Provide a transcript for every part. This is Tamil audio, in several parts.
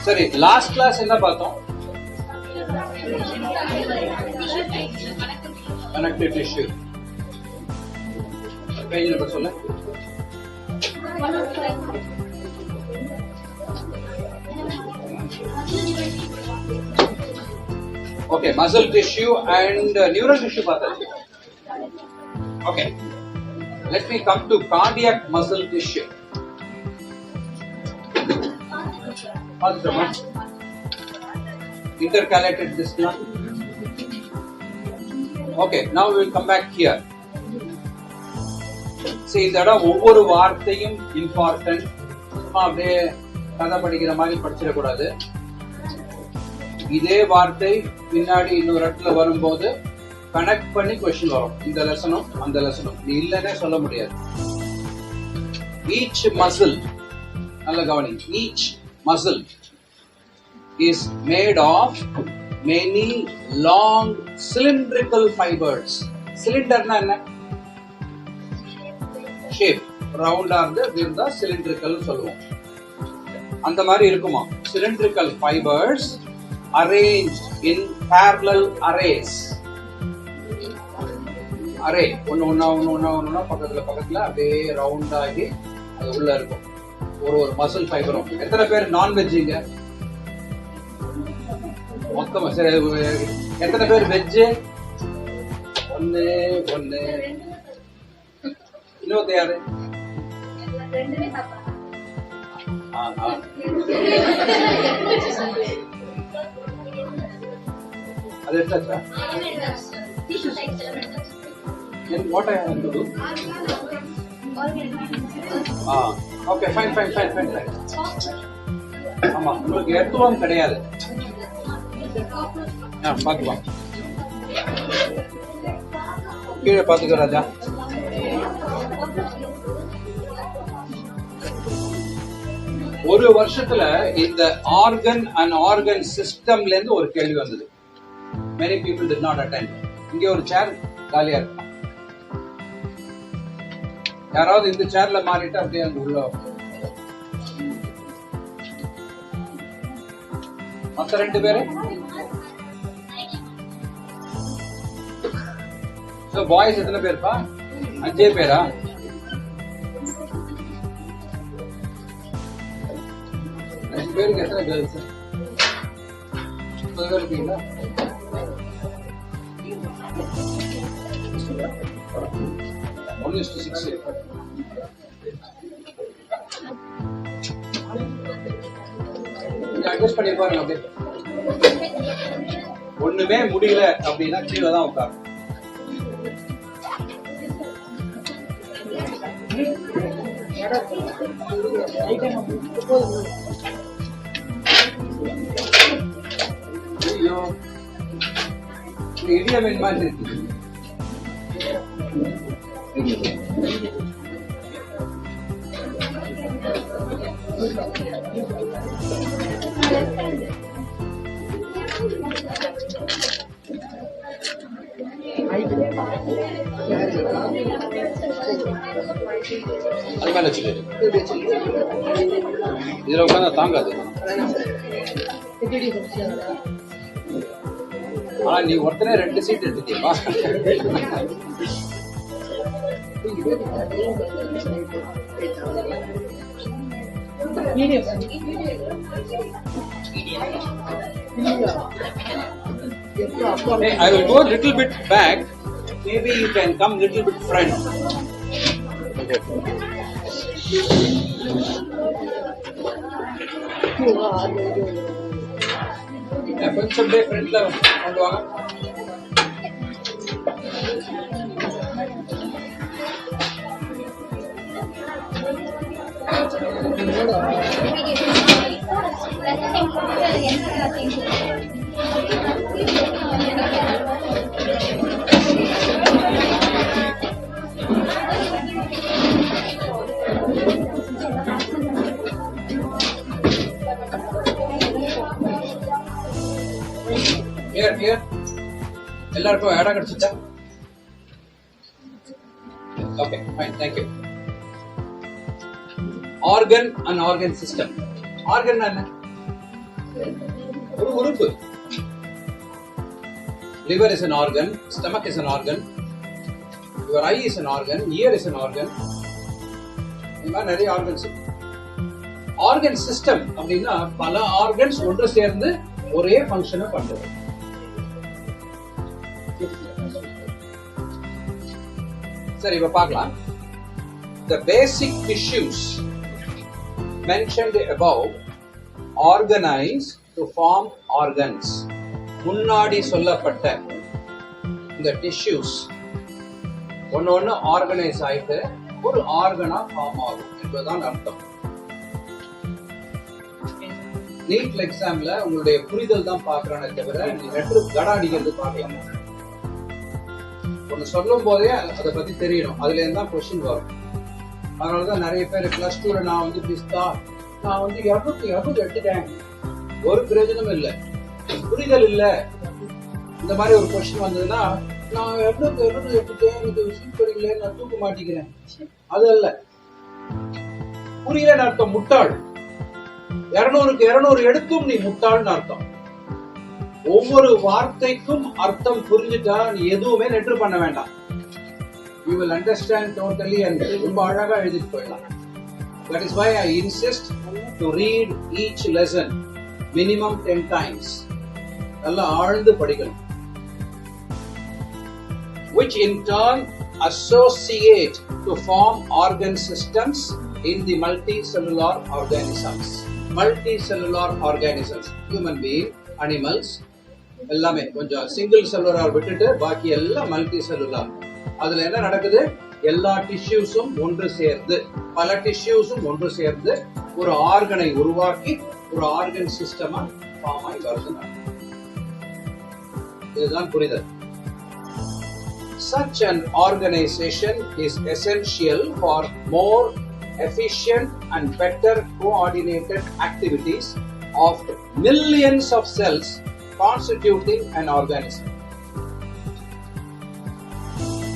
சரி, லாஸ்ட் கிளாஸ் என்ன பார்த்தோம்? Connective tissue. பேஜ் நம்பர் சொல்ல. Okay, muscle tissue and neural tissue பார்த்தது. Okay, let me come to cardiac muscle tissue. பார்த்துட்டோமா? Intercalated disc. Okay, now we will come back here. See, இந்த இடம் ஒவ்வொரு வார்த்தையும் இம்பார்ட்டன்ட். சும்மா அப்படியே கதை படிக்கிற மாதிரி படிச்சிடக்கூடாது. இதே வார்த்தை பின்னாடி இன்னொரு இடத்துல வரும்போது கனெக்ட் பண்ணி கொஸ்டின் வரும். இந்த லெசனும் அந்த லெசனும் நீ இல்லைன்னே சொல்ல முடியாது. ஈச் மசில், நல்ல கவனி, each muscle is made of many long cylindrical fibres. சிலிண்டர்னா என்ன? ஷேப், ரவுண்டா இருந்தா சிலிண்ட்ரிக்கல் சொல்லுவோம். அந்த மாதிரி இருக்குமா? Cylindrical fibres arranged in parallel arrays. Array ஒன்னு பக்கத்துல அப்படியே ரவுண்ட் ஆகி அது உள்ள இருக்கும். ஒரு மசில் ஃபைபரும். எத்தனை பேர் நான்வெஜ்ஜுங்க? மொத்தமா சரி, எத்தனை பேர் வெஜ்ஜு? ஒன்னு. இன்னொரு யாரு? அது எடுத்தாச்சா? What I have to do? Okay, fine. ஆமா, உங்களுக்கு எர்த்துவம் கிடையாது. பாத்துக்கலாம். கீழே பாத்துக்க ராஜா. ஒரு வருஷத்துல இந்த ஆர்கன் அண்ட் ஆர்கன் சிஸ்டம்ல இருந்து ஒரு கேள்வி வந்தது. Many people did not attend. இங்க ஒரு சேர் காலியா இருக்கு. யாராவது இந்த சேர்ல மாறிட்டு அப்படியே அங்க உள்ள மொத்த 2 பேரு. பாய்ஸ் எத்தனை பேருப்பா? 5 பேரா? பேருக்கு எத்தனை கேர்ள்ஸ்? 30 பேர் இருக்கீங்களா? One is to 6. அட்ஜஸ்ட் பண்ணி பாருங்க. அப்படியே ஒண்ணுமே முடியல அப்படின்னா கீழே தான் உட்காரு. ஐயோ, இடியமீன் மாதிரி இருக்கு. அது மேல வச்சுக்க. இதுல உட்காந்தா தாங்காது. ஆனா நீ ஒருத்தனே 2 seat எடுத்துட்டியப்பா. Hey, I will go a little bit back. Maybe you can come a little bit front. கொஞ்சம் அப்படியே ஃப்ரண்ட்ல கொண்டு வாங்க. Here. எல்லாருக்கும் இடம் கிடைச்சிச்சா? Okay, fine, thank you. Organ and organ system. Organ என்ன? ஒரு உறுப்பு. liver is an organ, stomach is an organ, your eye is an organ, ear is an organ. இந்த மாதிரி நிறைய ஆர்கன்ஸ். ஆர்கன் சிஸ்டம் அப்படின்னா பல ஆர்கன்ஸ் ஒன்று சேர்ந்து ஒரே ஃபங்க்ஷனை பண்றது. சரி, இப்ப பார்க்கலாம். The basic tissues mentioned above organize to form organs. முன்னாடி சொல்லப்பட்ட இந்த டிஷ்யூஸ் ஒன்னு ஆர்கனைஸ் ஆயிட்டு ஒரு ஆர்கனா ஃபார்ம் ஆகும் என்பதுதான் அர்த்தம். நீட் எக்ஸாம்ல உங்களுடைய புரிதல் தான் பாக்குறானே தவிர நீ லெட்டர் கட அடிக்கிறது பார்க்கலாம். ஒன்னு சொல்லும் போதே அதை பத்தி தெரியணும், அதுல இருந்தா கொஸ்டின் வரும். அதனாலதான் நிறைய பேர் பிளஸ் டூல நான் வந்து பிஸ்தா நான் வந்து 200 எடுத்துட்டேன், ஒரு பிரயோஜனம் இல்லை, புரிதல் இல்ல. இந்த மாதிரி ஒரு கொஸ்டின் வந்ததுன்னா நான் 200 எடுத்துட்டேன், இது சீக்கிரம் நான் தூக்க மாட்டேங்கிறேன், அது அல்ல. புரியலன்னு அர்த்தம் முட்டாள். 200க்கு 200 எடுத்தும் நீ முட்டாள்னு அர்த்தம். ஒவ்வொரு வார்த்தைக்கும் அர்த்தம் புரிஞ்சுட்டா நீ எதுவுமே நெற்று பண்ண வேண்டாம். You will understand totally and ரொம்ப அழகா எழுதிட்டு போயிடலாம். That is why I insist to read each lesson minimum 10 times. நல்லா ஆழ்ந்து படிக்கணும். Which in turn associate to form organ systems in the multicellular organisms. Multicellular organisms, human being, animals, எல்லாமே கொஞ்சம் சிங்கிள் செல்லுலார் விட்டுட்டு பாக்கி எல்லாம் மல்டி செல்லுலார். அதுல என்ன நடக்குது? எல்லா டிஷ்யூஸும் ஒன்று சேர்ந்து, பல டிஷ்யூஸும் ஒன்று சேர்ந்து ஒரு ஆர்கனை உருவாக்கி ஒரு ஆர்கன் சிஸ்டமா ஃபார்ம் ஆகி வருது. இதுதான் புரிதல். Such an organization is essential for more efficient and better coordinated activities of millions of cells constituting an organism.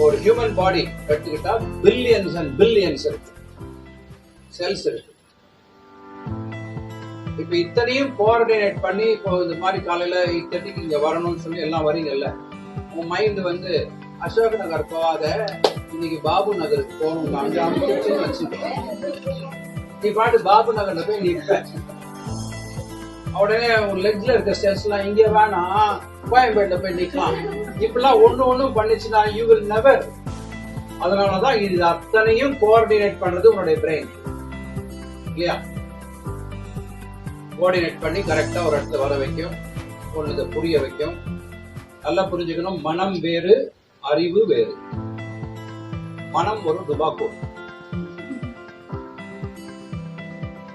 ஒரு ஹியூமன் பாடி எடுத்துக்கிட்டா பில்லியன்ஸ் அண்ட் பில்லியன்ஸ் இருக்கு, செல்ஸ் இருக்கு. இப்ப இத்தனையும் கோஆர்டினேட் பண்ணி இப்போ இந்த மாதிரி காலையில இத்தனைக்கு இங்க வரணும்னு சொல்லி எல்லாம் வரீங்கல்ல, உன் மைண்ட் வந்து அசோக் நகர் போகாத, இன்னைக்கு பாபு நகருக்கு போகணும், அங்க அமைச்சு வச்சுக்கோ. நீ பாட்டு பாபு நகர்ல போய் நிற்ப, உடனே உன் லெக்ல இருக்க செல்ஸ் எல்லாம் இங்க வேணாம் கோயம்பேட்டில் போய் நிக்கலாம். இப்பெல்லாம் ஒண்ணும் பண்ணிச்சுன்னா யூ வில் நெவர். அதனாலதான் இது அத்தனையும் கோஆர்டினேட் பண்றது உன்னுடைய பிரெயின் இல்லையா? கோஆர்டினேட் பண்ணி கரெக்டா ஒரு இடத்துல வர வைக்கும், ஒன்னு இதை புரிய வைக்கும். நல்லா புரிஞ்சுக்கணும், மனம் வேறு அறிவு வேறு. மனம் ஒரு துபாக்கோ.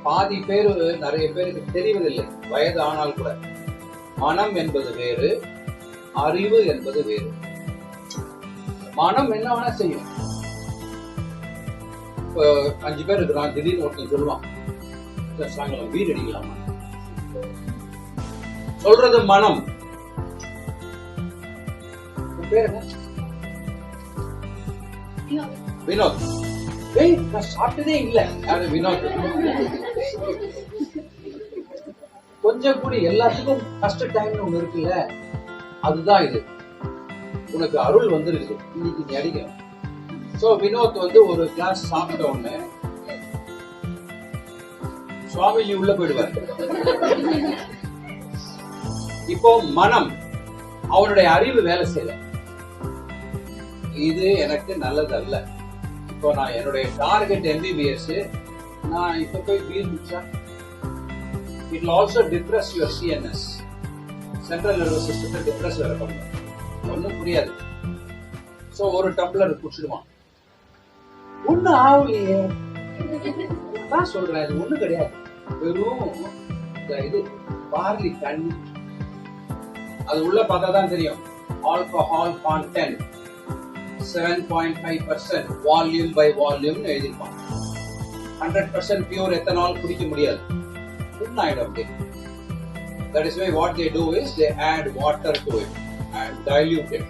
பாதி பேரு நிறைய பேருக்கு தெரிவதில்லை, வயது ஆனால் கூட. மனம் என்பது வேறு, அறிவு என்பது வேறு. மனம் என்ன வேணா செய்யும். இப்போ 5 பேர் இருக்கிறான், திடீர்னு ஒருத்தன் சொல்லுவான் சாயங்காலம் வீடு அடிக்கலாமா, சொல்றது மனம். பேர் என்ன? வினோத். நான் சாப்பிட்டதே இல்ல. யாரு? வினோத். கொஞ்சம் கூட எல்லாத்துக்கும் ஃபர்ஸ்ட் டைம்னு ஒண்ணு இருக்குல்ல, அதுதான் இது. உனக்கு அருள் வந்துருக்கு, இன்னைக்கு நீ அடிக்கணும். சோ வினோத் வந்து ஒரு கிளாஸ் சாப்பிட்ட உடனே சுவாமிஜி உள்ள போயிடுவார். இப்போ மனம், அவனுடைய அறிவு வேலை செய்யல, இது எனக்கு நல்லது அல்ல. இப்போ நான் என்னுடைய டார்கெட் MBBS, நான் இப்ப போய் பீர் குடிச்சா it will also depress your CNS, central nervous system depress வேற பண்ணும். ஒன்னும் புரியாது. சோ ஒரு டம்ளர் குடிச்சிடுவான், ஒண்ணு ஆகலையே. நான் சொல்றேன் இது ஒண்ணு கிடையாது, வெறும் இது பார்லி தண்ணி. அது உள்ள பார்த்தா தான் தெரியும். Alcohol content 7.5% volume by volume எழுதிருப்பான். 100% பியூர் எத்தனால் குடிக்க முடியாது, that is why what they do is they add water to it and dilute it.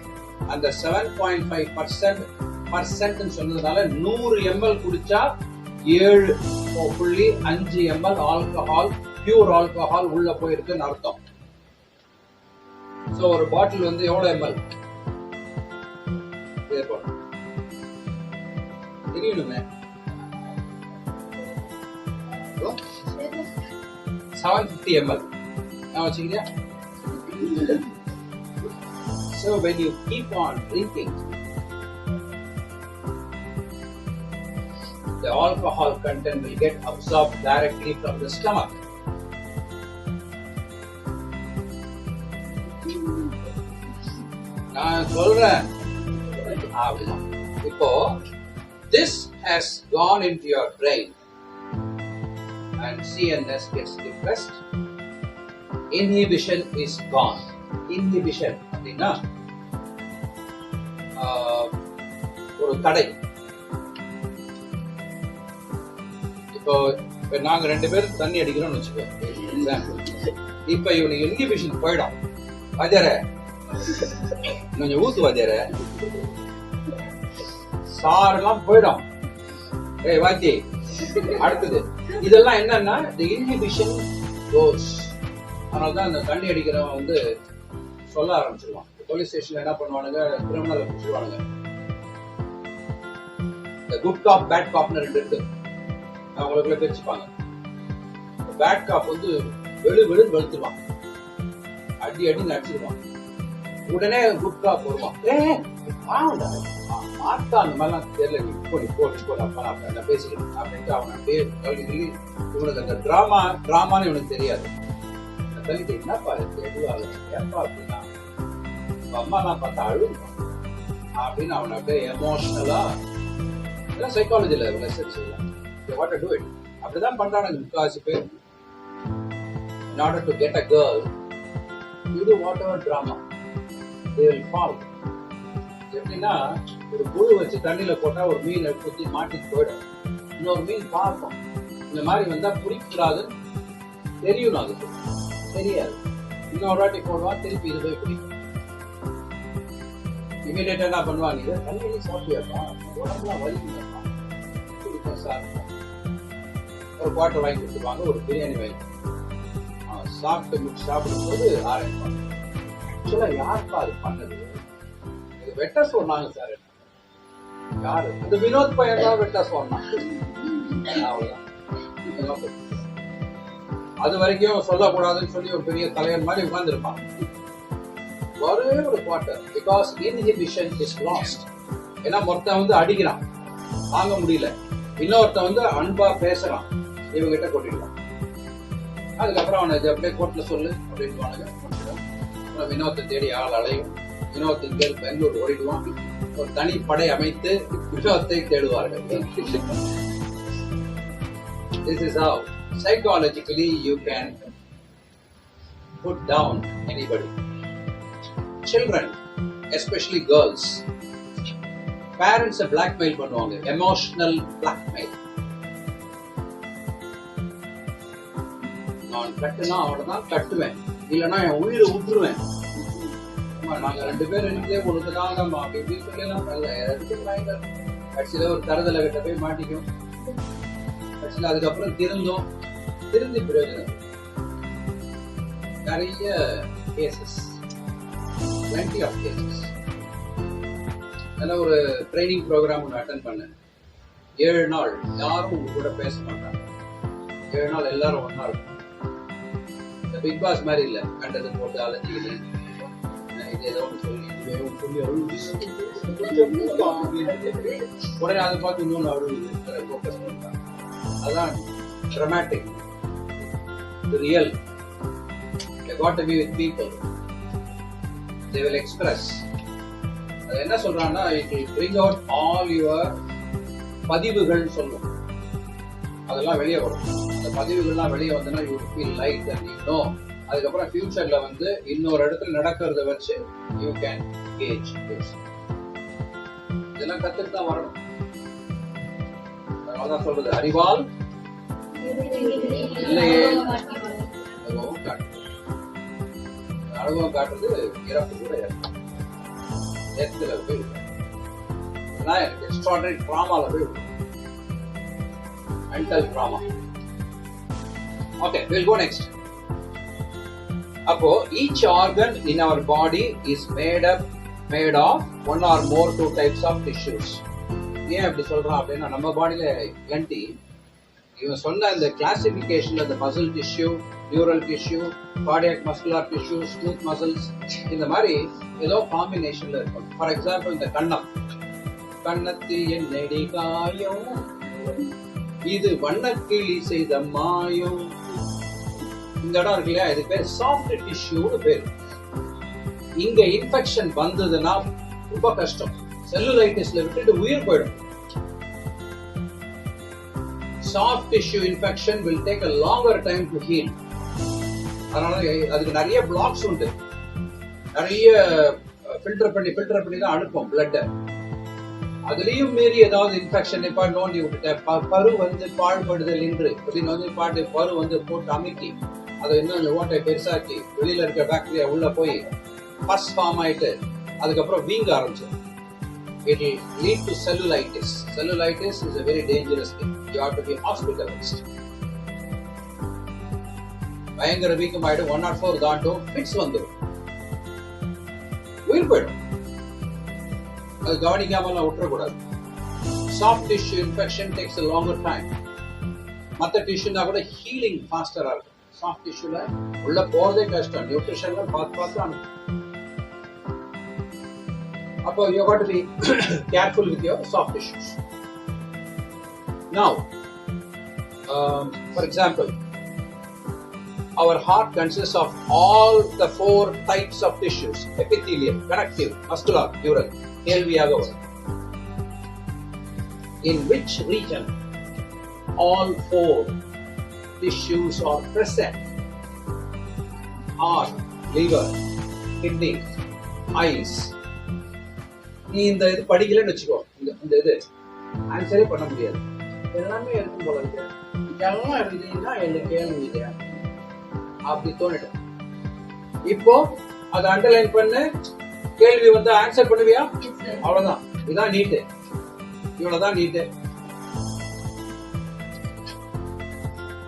and the 7.5% சொன்னதுனால 100 ml குடிச்சா 7.5 ml ஆல்கஹால் பியூர் ஆல்கஹால் உள்ள போயிருக்குன்னு அர்த்தம். சோ ஒரு பாட்டில் வந்து எவ்வளவு ml தெரியணுமே. 750 ml நான் வச்சுக்கிறியா? So when you keep on drinking, the alcohol content will get absorbed directly from the stomach. நான் சொல்றேன் அப்படிதான். இப்போ this has gone into your brain and CNS gets depressed. Inhibition is gone. Inhibition அப்படின்னா ஒரு தடை. இப்போ நாங்க 2 பேரும் தண்ணி அடிக்கிறோம்னு வச்சுக்கோ, இப்ப இவனுக்கு இன்ஹிபிஷன் போயிடும். வாத்தியார கொஞ்சம் ஊத்து வாத்தியார, சாரெல்லாம் போயிடும். ஏய் வாத்தி அடுத்தது இதெல்லாம் என்னன்னா the inhibition goes. அதனாலதான் அந்த தண்ணி அடிக்கிறவன் வந்து சொல்ல ஆரம்பிச்சிருவான். போலீஸ் ஸ்டேஷன்ல என்ன பண்ணுவானுங்க, கிரிமினல் பிடிச்சிருவானுங்க. இந்த குட் காப் பேட் காப்னு 2 இருக்கு, அவங்களுக்குள்ள பிரிச்சுப்பாங்க. பேட் காப் வந்து வெளுன்னு வெளுத்துருவான், அடி நடிச்சிருவான். உடனே குட் காப் வருவான், மாட்டா அந்த மாதிரிலாம் தெரியல, நீ போ நான் பேசிக்கிறேன் அப்படின்ட்டு அவன் அப்படியே சொல்லி இவனுக்கு அந்த டிராமான்னு இவனுக்கு தெரியாது. தள்ளிட்டு என்னப்பா எதுவாக ஏப்பா அப்படின்னா அம்மா நான் பார்த்தா அழுவான் அப்படின்னு அவனை அப்படியே எமோஷனலா சைக்காலஜில ரிசர்ச் வாட் டு இட் அப்படிதான் பண்றானுங்க முக்காசி பேர். In order to get a girl, you do whatever drama, they will fall. எப்படின்னா ஒரு புழு வச்சு தண்ணியில போட்டா ஒரு மீன் எடுத்து மாட்டிட்டு போயிடும், இன்னொரு மீன் பார்க்கும். இந்த மாதிரி வந்தா பிடிக்கூடாதுன்னு தெரியணும், அதுக்கு தெரியாது. இன்னொரு வாட்டி போடுவான், திருப்பி இது போய் பிடிக்கும். இமீடியட்டா என்ன பண்ணுவாங்க, இதை தண்ணியிலே சாப்பிடுவாப்பா, உடம்புலாம் வலிக்குவாப்பா, ஒரு குவார்டர் வாங்கி கொடுத்துருவாங்க, ஒரு பிரியாணி வாங்கி சாப்பிடும் போது ஆரம்பிப்பாங்க. ஆக்சுவலா யாருப்பா அது பண்ணது, இது வெட்ட சொன்னாங்க சார். யாரு அந்த வினோத் பையன் தான் வெட்ட சொன்னான். அவ்வளவுதான். அது வரைக்கும் சொல்லக்கூடாதுன்னு சொல்லி ஒரு பெரிய தலைவர் மாதிரி உட்கார்ந்து இருப்பான். ஒரே ஒரு quarter, because inhibition is last. ஏன்னா ஒருத்தன் வந்து அடிக்கிறான், வாங்க முடியல, இன்னொருத்தன் வந்து அன்பா பேசுறான், இவங்கிட்ட கொட்டிடுவான். அதுக்கப்புறம் அவனை அப்படியே கோர்ட்ல சொல்லு அப்படின்னு வினோத்தை தேடி ஆள் அலையும். வினோத்தின் பேர் பெங்களூர் ஓடிடுவான். ஒரு தனி படை அமைத்து வினோத்தை தேடுவார்கள். This is how psychologically you can put down anybody. Children, especially girls, parents blackmail பண்ணுவாங்க, emotional blackmail. நான் கட்டுனா அவனதான் கட்டுவேன், இல்லைன்னா என் உயிரை விட்டுருவேன். நாங்க 2 பேர் இருக்கே உனக்குதான் அப்படி சொல்லலாம். கட்சியில ஒரு தரதலை கிட்ட போய் மாட்டிக்கும். கட்சியில அதுக்கப்புறம் திருந்தி பிரயோஜனம். நிறைய கேசஸ், plenty of cases. ஒரு ட்ரைனிங் ப்ரோக்ராம் ஒன்று அட்டன் பண்ணேன். 7 நாள் யாரும் உங்க கூட பேச மாட்டாங்க. 7 நாள் எல்லாரும் ஒன்னா இருக்கும். இந்த பிக் பாஸ் மாதிரி இல்ல, கண்டது போட்டு அலைஞ்சிக்கிட்டு இது ஏதோ சொல்லி உடனே அதை பார்த்து இன்னொன்று அழுகுது, அதை ஃபோக்கஸ் பண்ணுறாங்க. அதான் dramatic, real. They got to be with people. They will express. அது என்ன சொல்றாங்கன்னா, it will bring out all your பதிவுகள் சொல்லும். அதெல்லாம் வெளியே வரும். அந்த பதிவுகள்லாம் வெளியே வந்தனா you feel light and you know. அதுக்கப்புறம் ஃபியூச்சர்ல வந்து இன்னொரு இடத்துல நடக்கிறத வச்சு you can gauge this. இதெல்லாம் கத்துட்டு தான் வரணும். அதனாலதான் சொல்றது, அறிவால் இல்லையே அனுபவம் காட்டுறது. அனுபவம் காட்டுறது இறப்பு கூட எத்துல போய் எனக்கு எக்ஸ்ட்ராடனரி ட்ராமால போய் mental drama. Okay, we'll go next. Appo each organ in our body is made of one or more two types of tissues. ஏன் அப்படி சொல்றான் அப்படின்னா நம்ம பாடியில என்டி இவன் சொன்ன இந்த கிளாசிபிகேஷன்ல இந்த muscle tissue, neural tissue, cardiac muscular tissue, smooth muscles, இந்த மாதிரி ஏதோ காம்பினேஷன்ல இருக்கும். ஃபார் எக்ஸாம்பிள் இந்த கன்னத்தி என்னடி காயம், இது வண்ணக்கிளி செய்த மாயம், இந்த இடம் இருக்கு இல்லையா, இது பேர் சாஃப்ட் டிஷ்யூன்னு பேரு. இங்க இன்ஃபெக்ஷன் வந்ததுன்னா ரொம்ப கஷ்டம். செல்லுலைட்டிஸ்ல விட்டுட்டு உயிர் போயிடும். Soft tissue infection will take a longer time to heal. அதனால அதுக்கு நிறைய பிளாக்ஸ் உண்டு. நிறைய ஃபில்டர் பண்ணி தான் அனுப்பும் பிளட். அதுலயும் மீறி ஏதாவது இன்ஃபெக்ஷன் இப்ப நோண்டி விட்டுட்ட பரு வந்து பாழ்படுதல் என்று வந்து பரு வந்து போட்டு அமுக்கி அதை இன்னும் ஓட்டை பெருசாக்கி வெளியில இருக்க பாக்டீரியா உள்ள போய் பஸ் ஃபார்ம் ஆயிட்டு அதுக்கப்புறம் வீங்க ஆரம்பிச்சிடும். It will lead to cellulitis. Cellulitis is a very dangerous thing. You have to be hospitalized. பயங்கர வீக்கம் ஆயிடும். 1 or 4 தாண்டும் ஃபிட்ஸ் வந்துடும், உயிர் போயிடும். அது கவனிக்காமலாம் விட்டுறக்கூடாது. Soft tissue infection takes a longer time. மற்ற டிஷ்யூனா கூட ஹீலிங் ஃபாஸ்டரா இருக்கும். சாஃப்ட் டிஷ்யூல உள்ள போறதே கஷ்டம். நியூட்ரிஷன்ல பார்த்து அனுப்பும். அப்போ you got to be careful with your soft tissues. Now, for example, our heart consists of all the 4 types of tissues: epithelial, connective, muscular, neural. கேள்வியாக வரும். In which region all 4 tissues are present? Heart, liver, kidney, eyes. நீ இந்த இது படிக்கலன்னு வச்சுக்கோ, இந்த இது ஆன்சரே பண்ண முடியாது. எல்லாமே இருக்கும் போல இருக்கு, இதெல்லாம் இருந்தீங்கன்னா எனக்கு கேள்வி இல்லையா அப்படி தோணிடும். இப்போ அதை அண்டர்லைன் பண்ணு, கேள்வி வந்து ஆன்சர் பண்ணுவியா? அவ்வளவுதான். இதுதான் நீட்டு, இவ்வளவுதான் நீட்டு.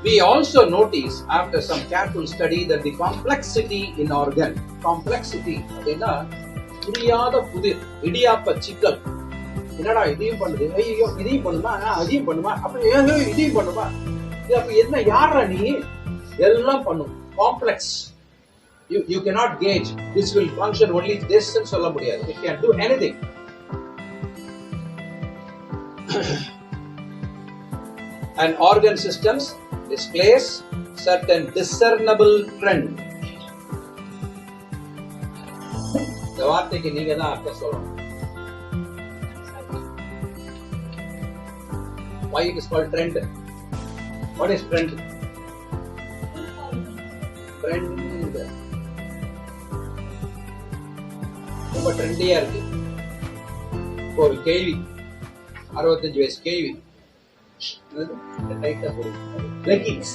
We also notice after some careful study that the complexity in organ, complexity அப்படின்னா புரியாத புதிர், இடியாப்ப சிக்கல். என்னடா இதையும் பண்ணுது, ஐயோ இதையும் பண்ணுமா, அதையும் பண்ணுமா, அப்படி இதையும் பண்ணுமா, இது அப்ப என்ன, யாரா நீ, எல்லாம் பண்ணும். Complex. You cannot gauge this will function only this ன்னு சொல்ல முடியாது. It can do anything. And organ systems displays certain discernible trend. இந்த வார்த்தைக்கு நீங்க தான் அர்த்தம் சொல்லணும். Why it is called trend? What is trend? Trend ரொம்ப ட்ரெண்டியா இருக்கு. ஒரு கேள்வி, 65 வயசு கேள்வி, லெகின்ஸ்.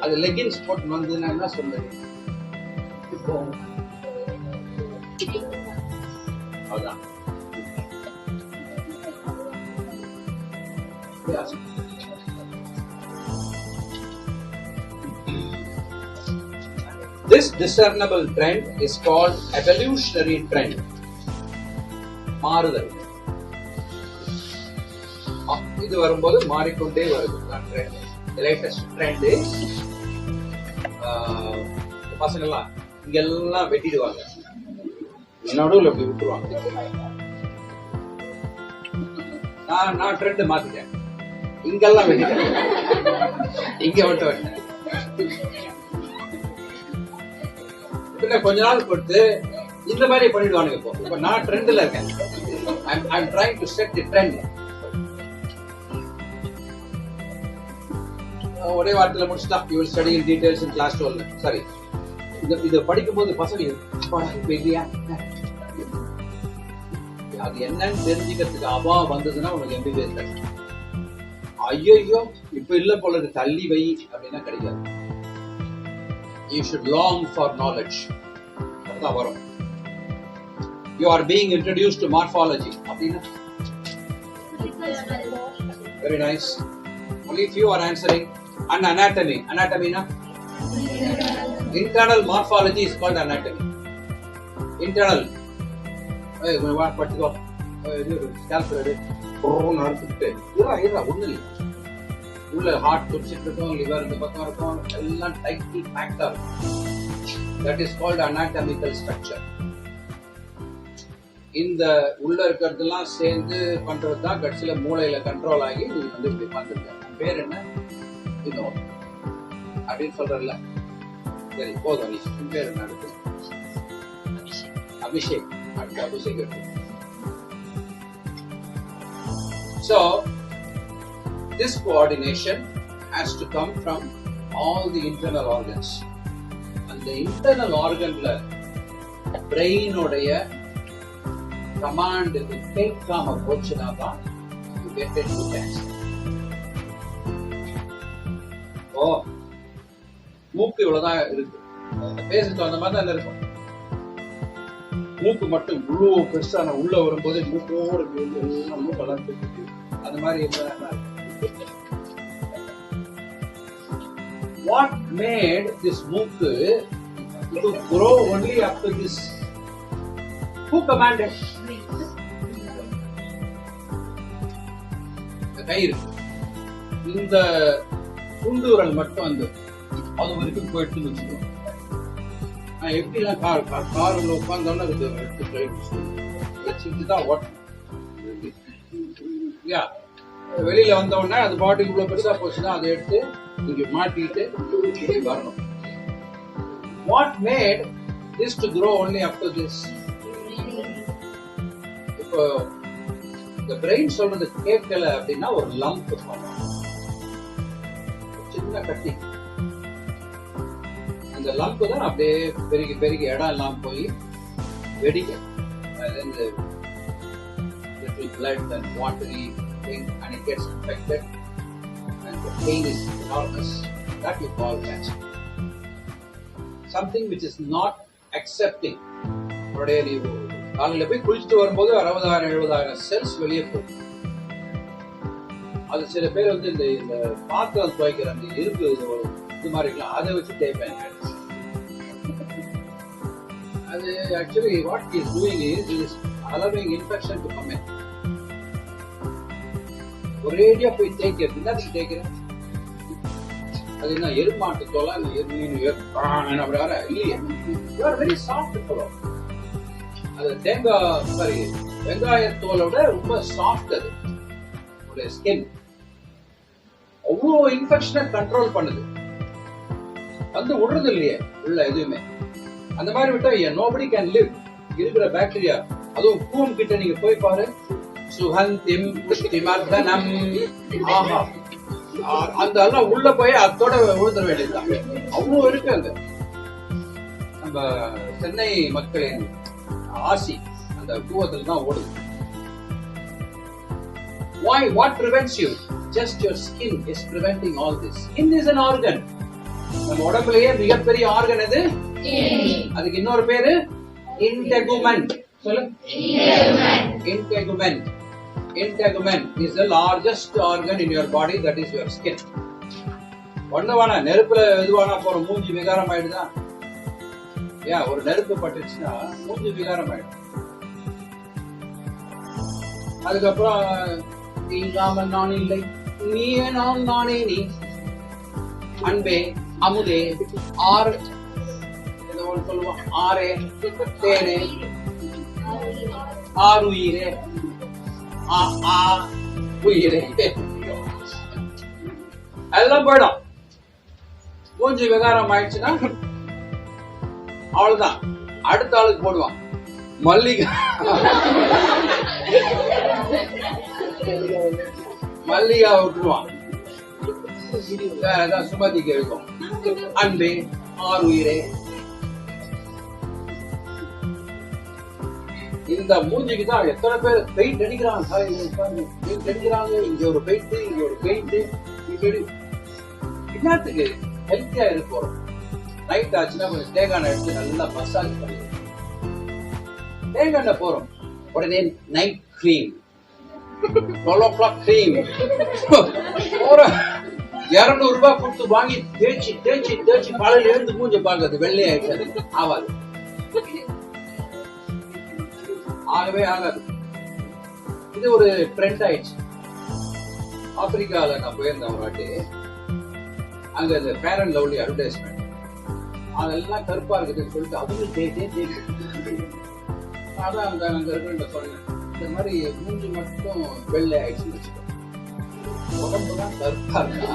அது லெகின்ஸ் போட்டு வந்து நான் என்ன சொல்றேன், இப்போ அதான் this discernible trend is called evolutionary trend. மாறுதல். இது வரும்போது மாறிக்கொண்டே வருது. The latest trend is பசங்கள்லாம் இங்கெல்லாம் வெட்டிடுவாங்க, நடுவில் அப்படி விட்டுருவாங்க. நான் ட்ரெண்ட் மாத்திட்டேன், இங்கெல்லாம் வெட்டிட்டேன், இங்க விட்டு வெட்டேன். கொஞ்ச நாள் கொடுத்து இந்த மாதிரி பண்ணிடுவானுங்க. இப்போ நான் ட்ரெண்ட்ல இருக்கேன். I'm trying to set the trend. ஒரே வாரத்தில் முடிச்சுட்டா you will study in details in class 12. சரி, இதை படிக்கும் போது பசங்க இல்லையா, அது என்னன்னு தெரிஞ்சுக்கிறதுக்கு அவா வந்ததுன்னா உனக்கு MBBS கிடைக்கும். ஐயோ இப்ப இல்ல போல தள்ளி வை அப்படின்னா கிடைக்காது. You should long for knowledge. அதான் வரும். You are being introduced to morphology. அப்படின்னா very nice. Only few are answering. And anatomy. Anatomy na? Internal morphology is called anatomy. Internal. Hey, particular. Calculated. ஒண்ணு இல்லை. உள்ள ஹார்ட் துடிச்சிட்டு இருக்கும், லிவர் இந்த பக்கம் இருக்கும், எல்லாம் டைட்லி பேக்டா இருக்கும். That is called anatomical structure. இந்த உள்ள இருக்கிறதெல்லாம் சேர்ந்து பண்றது தான் கடைசியில மூளையில கண்ட்ரோல் ஆகி நீங்க வந்து இப்படி பார்த்துருக்க. பேர் என்ன வினோத் அப்படின்னு சொல்றல. சரி போதும். நீ பேர் என்ன? அடுத்து அபிஷேக். அடுத்து அபிஷேக் இருக்கு. So this coordination has to come from all the internal organs. And the internal organல brain உடைய command கேட்காம போச்சுனா தான் you get into cancer. மூக்கு இவ்வளவுதான் இருக்கு. பேசுறது அந்த மாதிரி தான் இருக்கும். மூக்கு மட்டும் இவ்வளவு பெருசான உள்ள வரும்போது மூக்கோடு மூக்கெல்லாம் அந்த மாதிரி what made this மூக்கு to grow only up to this? Who commanded? இந்த கயிறு, இந்த குண்டூரல் மட்டும் வந்து அது வரைக்கும் போயிட்டு வச்சுக்கோங்க. எப்படிலாம் காரில் உட்காந்தோன்னா வச்சுட்டுதான் ஓட்டணும். வெளியில வந்த உடனே அது பாட்டுக்கு இவ்வளவு பெருசா போச்சுன்னா அதை எடுத்து இங்க மாட்டிட்டு வரணும். What made this to grow only up to this? இப்போ இந்த பிரெயின் சொல்றது கேட்கல அப்படின்னா ஒரு லம்ப் சின்ன கட்டி, அந்த லம்ப் தான் அப்படியே பெருகி பெருகி இடம் எல்லாம் போய் வெடிக்கும். அதுல little blood and watery thing, and it gets infected and the pain is enormous. That you call cancer. Something which is not accepting. காலையில போய் குளிச்சுட்டு வரும்போது 60,000-70,000 செல்ஸ் வெளியே போகும். அது சில பேர் வந்து இந்த பாத்திரம் துவைக்கிற அந்த இருப்பு இது மாதிரி இருக்கலாம், அதை வச்சு தேய்ப்பாங்க. அது actually what he is doing is allowing infection to come in. ஒரேடியா போய் தேய்க்கிறது. என்னதுக்கு தேய்க்கிறேன்? அது என்ன எருமாட்டு தோலா? அப்படி வர இல்லையே. You are very soft fellow. அது வெங்காயத்தோலோட ரொம்ப சாஃப்ட். அது உடைய ஸ்கின் அவ்வளோ இன்ஃபெக்ஷனை கண்ட்ரோல் பண்ணுது. வந்து விடுறது இல்லையே உள்ள எதுவுமே. அந்த மாதிரி விட்டா nobody can live. இருக்கிற பாக்டீரியா, அதுவும் பூம் கிட்ட நீங்க போய் பாரு. சுகந்திம் புஷ்டிமர்தனம். ஆஹா, அந்த எல்லாம் உள்ள போய் அதோட விழுந்துட வேண்டியதுதான். அவ்வளவு இருக்கு அங்க. நம்ம சென்னை மக்களின் ஆசி அந்த கூவத்தில் தான் ஓடுது. Why? What prevents you? Just your skin is preventing all this. Skin is an organ. நம்ம உடம்புலயே மிகப்பெரிய ஆர்கன் எது? அதுக்கு இன்னொரு பேரு integument. சொல்லு. Integument. Integument is the largest organ in your body, that is your skin. ஒண்ணுவானா நெருப்புல எதுவானா போற மூஞ்சி விகாரம் ஆயிடுதா? ஒரு நெருப்பு பட்டுச்சுன்னா மூஞ்சி விகாரம் ஆயிடும். அதுக்கப்புறம் நீங்காமல் நான் இல்லை, நீயே நான் நானே நீ, அன்பே அமுதே ஆறு சொல்லுவான், ஆரே தேனே ஆறு உயிரே உயிரே எல்லாம் போயிடும். மூஞ்சி விகாரம் ஆயிடுச்சுன்னா அவ்வளவுதான், அடுத்த ஆளுக்கு போடுவான். மல்லிகை மல்லிகா விட்டுருவான். சுமதிக்கு இருக்கும் அன்பே ஆறு உயிரே. இந்த மூஞ்சிக்கு தான் எத்தனை பேர் பெயிண்ட் அடிக்கிறாங்க. பெயிண்ட் அடிக்கிறாங்க, இங்க ஒரு பெயிண்ட், இங்க ஒரு பெயிண்ட். என்னத்துக்கு? ஹெல்த்தியா இருக்கும். நைட் ஆச்சுன்னா கொஞ்சம் தேங்காய் எடுத்து நல்லா மசாஜ் பண்ணுவோம். தேங்காய் போறோம் உடனே நைட் கிரீம் 12 o'clock cream போற 200 ரூபாய் கொடுத்து வாங்கி தேய்ச்சி தேய்ச்சி தேய்ச்சி காலையில இருந்து மூஞ்ச பாக்குறது வெள்ளை ஆயிடுச்சு, ஆகாது, ஆகவே ஆகாது. இது ஒரு ட்ரெண்ட் ஆயிடுச்சு. ஆப்பிரிக்கால நான் போயிருந்தேன் ஒரு வாட்டி. அங்க இந்த ஃபேர் அண்ட் லவ்லி அட்வர்டைஸ்மெண்ட் அதெல்லாம் கருப்பா இருக்குதுன்னு சொல்லிட்டு அதுவும் அதான் அங்க இருக்கிற சொன்னேன், இந்த மாதிரி மூஞ்சி மட்டும் வெள்ளை ஆயிடுச்சுன்னு வச்சுக்கோ, உடம்புதான் கருப்பா இருக்கா,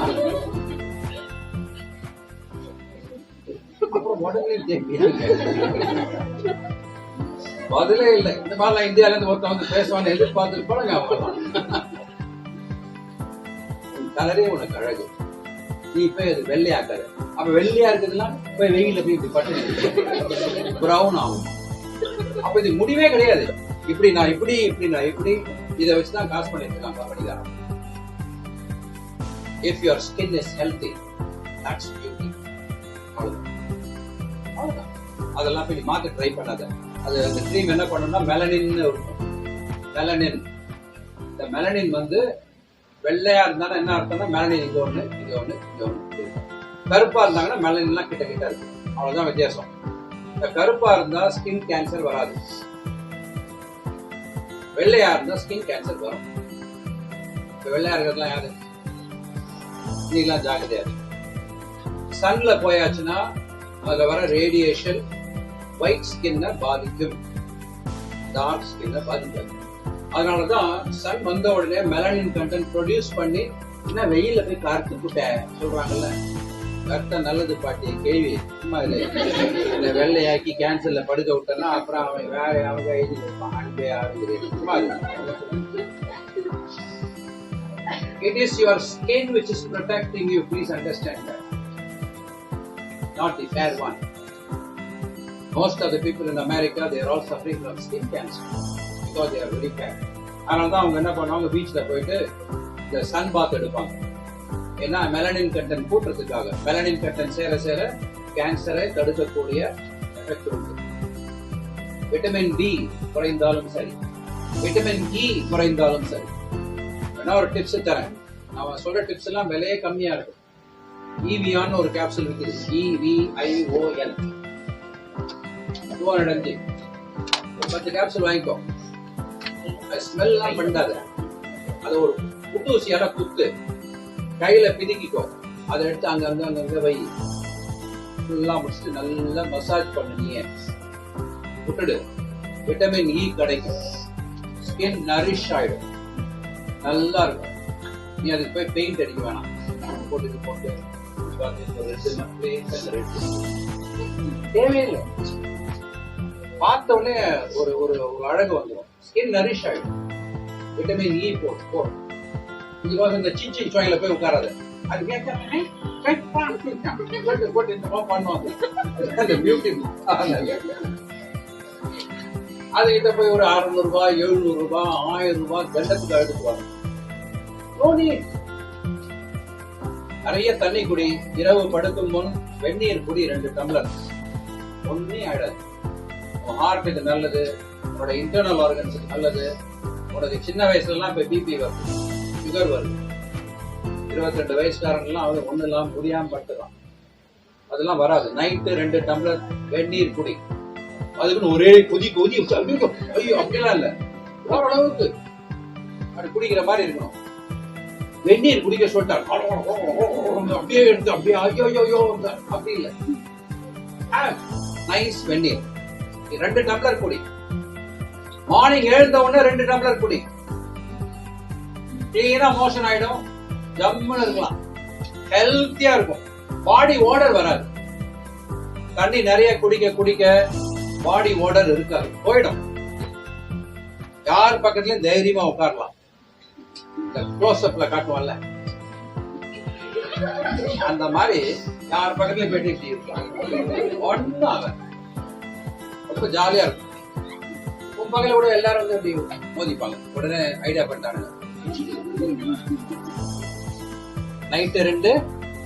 அப்புறம் உடம்புலையும் பதிலே இல்லை. இந்த மாதிரிலாம் இந்தியால இருந்து ஒருத்தன் வந்து பேசுவான்னு எதிர்பார்த்து பழங்க. கலரே உனக்கு அழகு, நீ போய் அது வெள்ளையாக்காது. அப்ப வெள்ளையா இருக்குதுன்னா போய் வெயில போய் இப்படி பட்டு பிரவுன் ஆகும். அப்ப இது முடிவே கிடையாது. இப்படி நான் இப்படி இப்படி நான் இப்படி இதை வச்சுதான் காசு பண்ணிட்டு இருக்காங்க படிக்காரன். If your skin is healthy, that's beauty. அவ்வளவுதான். அதெல்லாம் போய் மாத்த ட்ரை பண்ணாத. அது அந்த கிரீம் என்ன பண்ணணும்னா மெலனின் இருக்கும். மெலனின், இந்த மெலனின் வந்து வெள்ளையா இருந்தாலும் என்ன அர்த்தம்னா மெலனின் இங்க ஒண்ணு இங்க ஒண்ணு இங்க ஒண்ணு. கருப்பா இருந்தாங்கன்னா மெலனின் எல்லாம் கிட்ட கிட்ட இருக்கு, அவ்வளவுதான் வித்தியாசம். இந்த கருப்பா இருந்தா ஸ்கின் கேன்சர் வராது, வெள்ளையா இருந்தா ஸ்கின் கேன்சர் வரும். வெள்ளையா இருக்கிறதுலாம் யாரு, நீங்களாம் ஜாகிரதையா இருக்கு. சன்ல போயாச்சுன்னா அதுல வர ரேடியேஷன் ஒயிட் ஸ்கின்ன பாதிக்கும், டார்க் ஸ்கின்ன பாதிக்காது. அதனாலதான் சன் வந்த உடனே மெலனின் கண்டென்ட் ப்ரொடியூஸ் பண்ணி என்ன வெயில போய் கருத்து புட்ட சொல்றாங்கல்ல, கருத்த நல்லது பாட்டி கேள்வி சும்மா இந்த வெள்ளையாக்கி கேன்சர்ல படுக்க விட்டனா அப்புறம் அவன் வேற அவங்க எழுதி வைப்பான் அன்பே ஆகுது சும்மா. It is your skin which is protecting you, please understand that, not the fair one. Most of the people in America, they are all suffering from skin cancer because they are very fair. அதனாலதான் அவங்க என்ன பண்ணுவாங்க, பீச்ல போயிட்டு இந்த சன் பாத் எடுப்பாங்க. ஏன்னா மெலனின் கண்டென்ட் கூட்டுறதுக்காக. மெலனின் கண்டென்ட் சேர சேர கேன்சரை தடுக்கக்கூடிய எஃபெக்ட் உண்டு. விட்டமின் டி குறைந்தாலும் சரி, விட்டமின் இ குறைந்தாலும் சரி. வேணா ஒரு டிப்ஸ் தரேன், நான் சொல்ற டிப்ஸ் எல்லாம் விலையே கம்மியா இருக்கும். EVON ஒரு கேப்சூல் இருக்குது, EVION 205, 10 கேப்சூல் வாங்கிக்கோ. ஸ்மெல் எல்லாம் பண்ணாத, அது ஒரு புட்டூசியால குத்து கையில பிதுக்கிக்கோ, அதை எடுத்து அங்க வை, ஃபுல்லா முடிச்சுட்டு நல்லா மசாஜ் பண்ணு, நீ விட்டுடு. விட்டமின் இ கிடைக்கும், ஸ்கின் நரிஷ் ஆயிடும், நல்லா இருக்கும். நீ அதுக்கு போய் பெயிண்ட் அடிக்க வேணாம், போட்டு தேவையில்லை. பார்த்த உடனே ஒரு ஒரு அழகு வந்துடும், ஸ்கின் நரிஷ் ஆயிடும். விட்டமின் இ போடும். இதுக்காக இந்த சின்ன சுவையில போய் உட்காராது, அது போட்டு இந்த பண்ணுவாங்க. அது கிட்ட போய் ஒரு 600 ரூபாய் 700 ரூபாய் 1000 ரூபாய் தண்டத்துக்கு எடுத்துக்குவாங்க. நிறைய தண்ணி குடி, இரவு படுக்கும் முன் வெந்நீர் குடி 2 டம்ளர். ஒன்னே ஆயிடாது. உன் ஹார்ட்டுக்கு நல்லது, உன்னோட இன்டர்னல் ஆர்கன்ஸுக்கு நல்லது. உனக்கு சின்ன வயசுல எல்லாம் இப்ப பிபி வருது, சுகர் வருது. 22 வயசுக்காரங்கெல்லாம் வந்து ஒண்ணு இல்லாம முடியாம படுத்துக்கலாம். அதெல்லாம் வராது. நைட்டு 2 டம்ளர் வெந்நீர் குடி. அதுக்குன்னு ஒரே கொதி ஐயோ அப்படிலாம் இல்ல, ஓரளவுக்கு அப்படி குடிக்கிற மாதிரி இருக்கணும். வெந்நீர் குடிக்க சொல்லிட்டார், அப்படியே எடுத்து அப்படியே ஐயோ அப்படி இல்ல. நைஸ் வெந்நீர் 2 டம்ளர் குடி. மார்னிங் எழுந்த உடனே 2 டம்ளர் குடி. கிளீனா மோஷன் ஆயிடும், ஜம்முன்னு இருக்கலாம், ஹெல்த்தியா இருக்கும். பாடி ஓடர் வராது. தண்ணி நிறைய குடிக்க பாடி ஓடர் இருக்காது, போயிடும். யார் பக்கத்துலயும் தைரியமா உட்காரலாம். க்ளோஸ் அப்ல காட்டுவான்ல அந்த மாதிரி யார் பக்கத்துலயும் போயிட்டு இருக்கலாம், ஒன்னும் ஆகாது, ரொம்ப ஜாலியா இருக்கும். உன் பக்கத்துல கூட எல்லாரும் வந்து அப்படி மோதிப்பாங்க. உடனே ஐடியா பண்ணிட்டாங்க. நைட்டு 2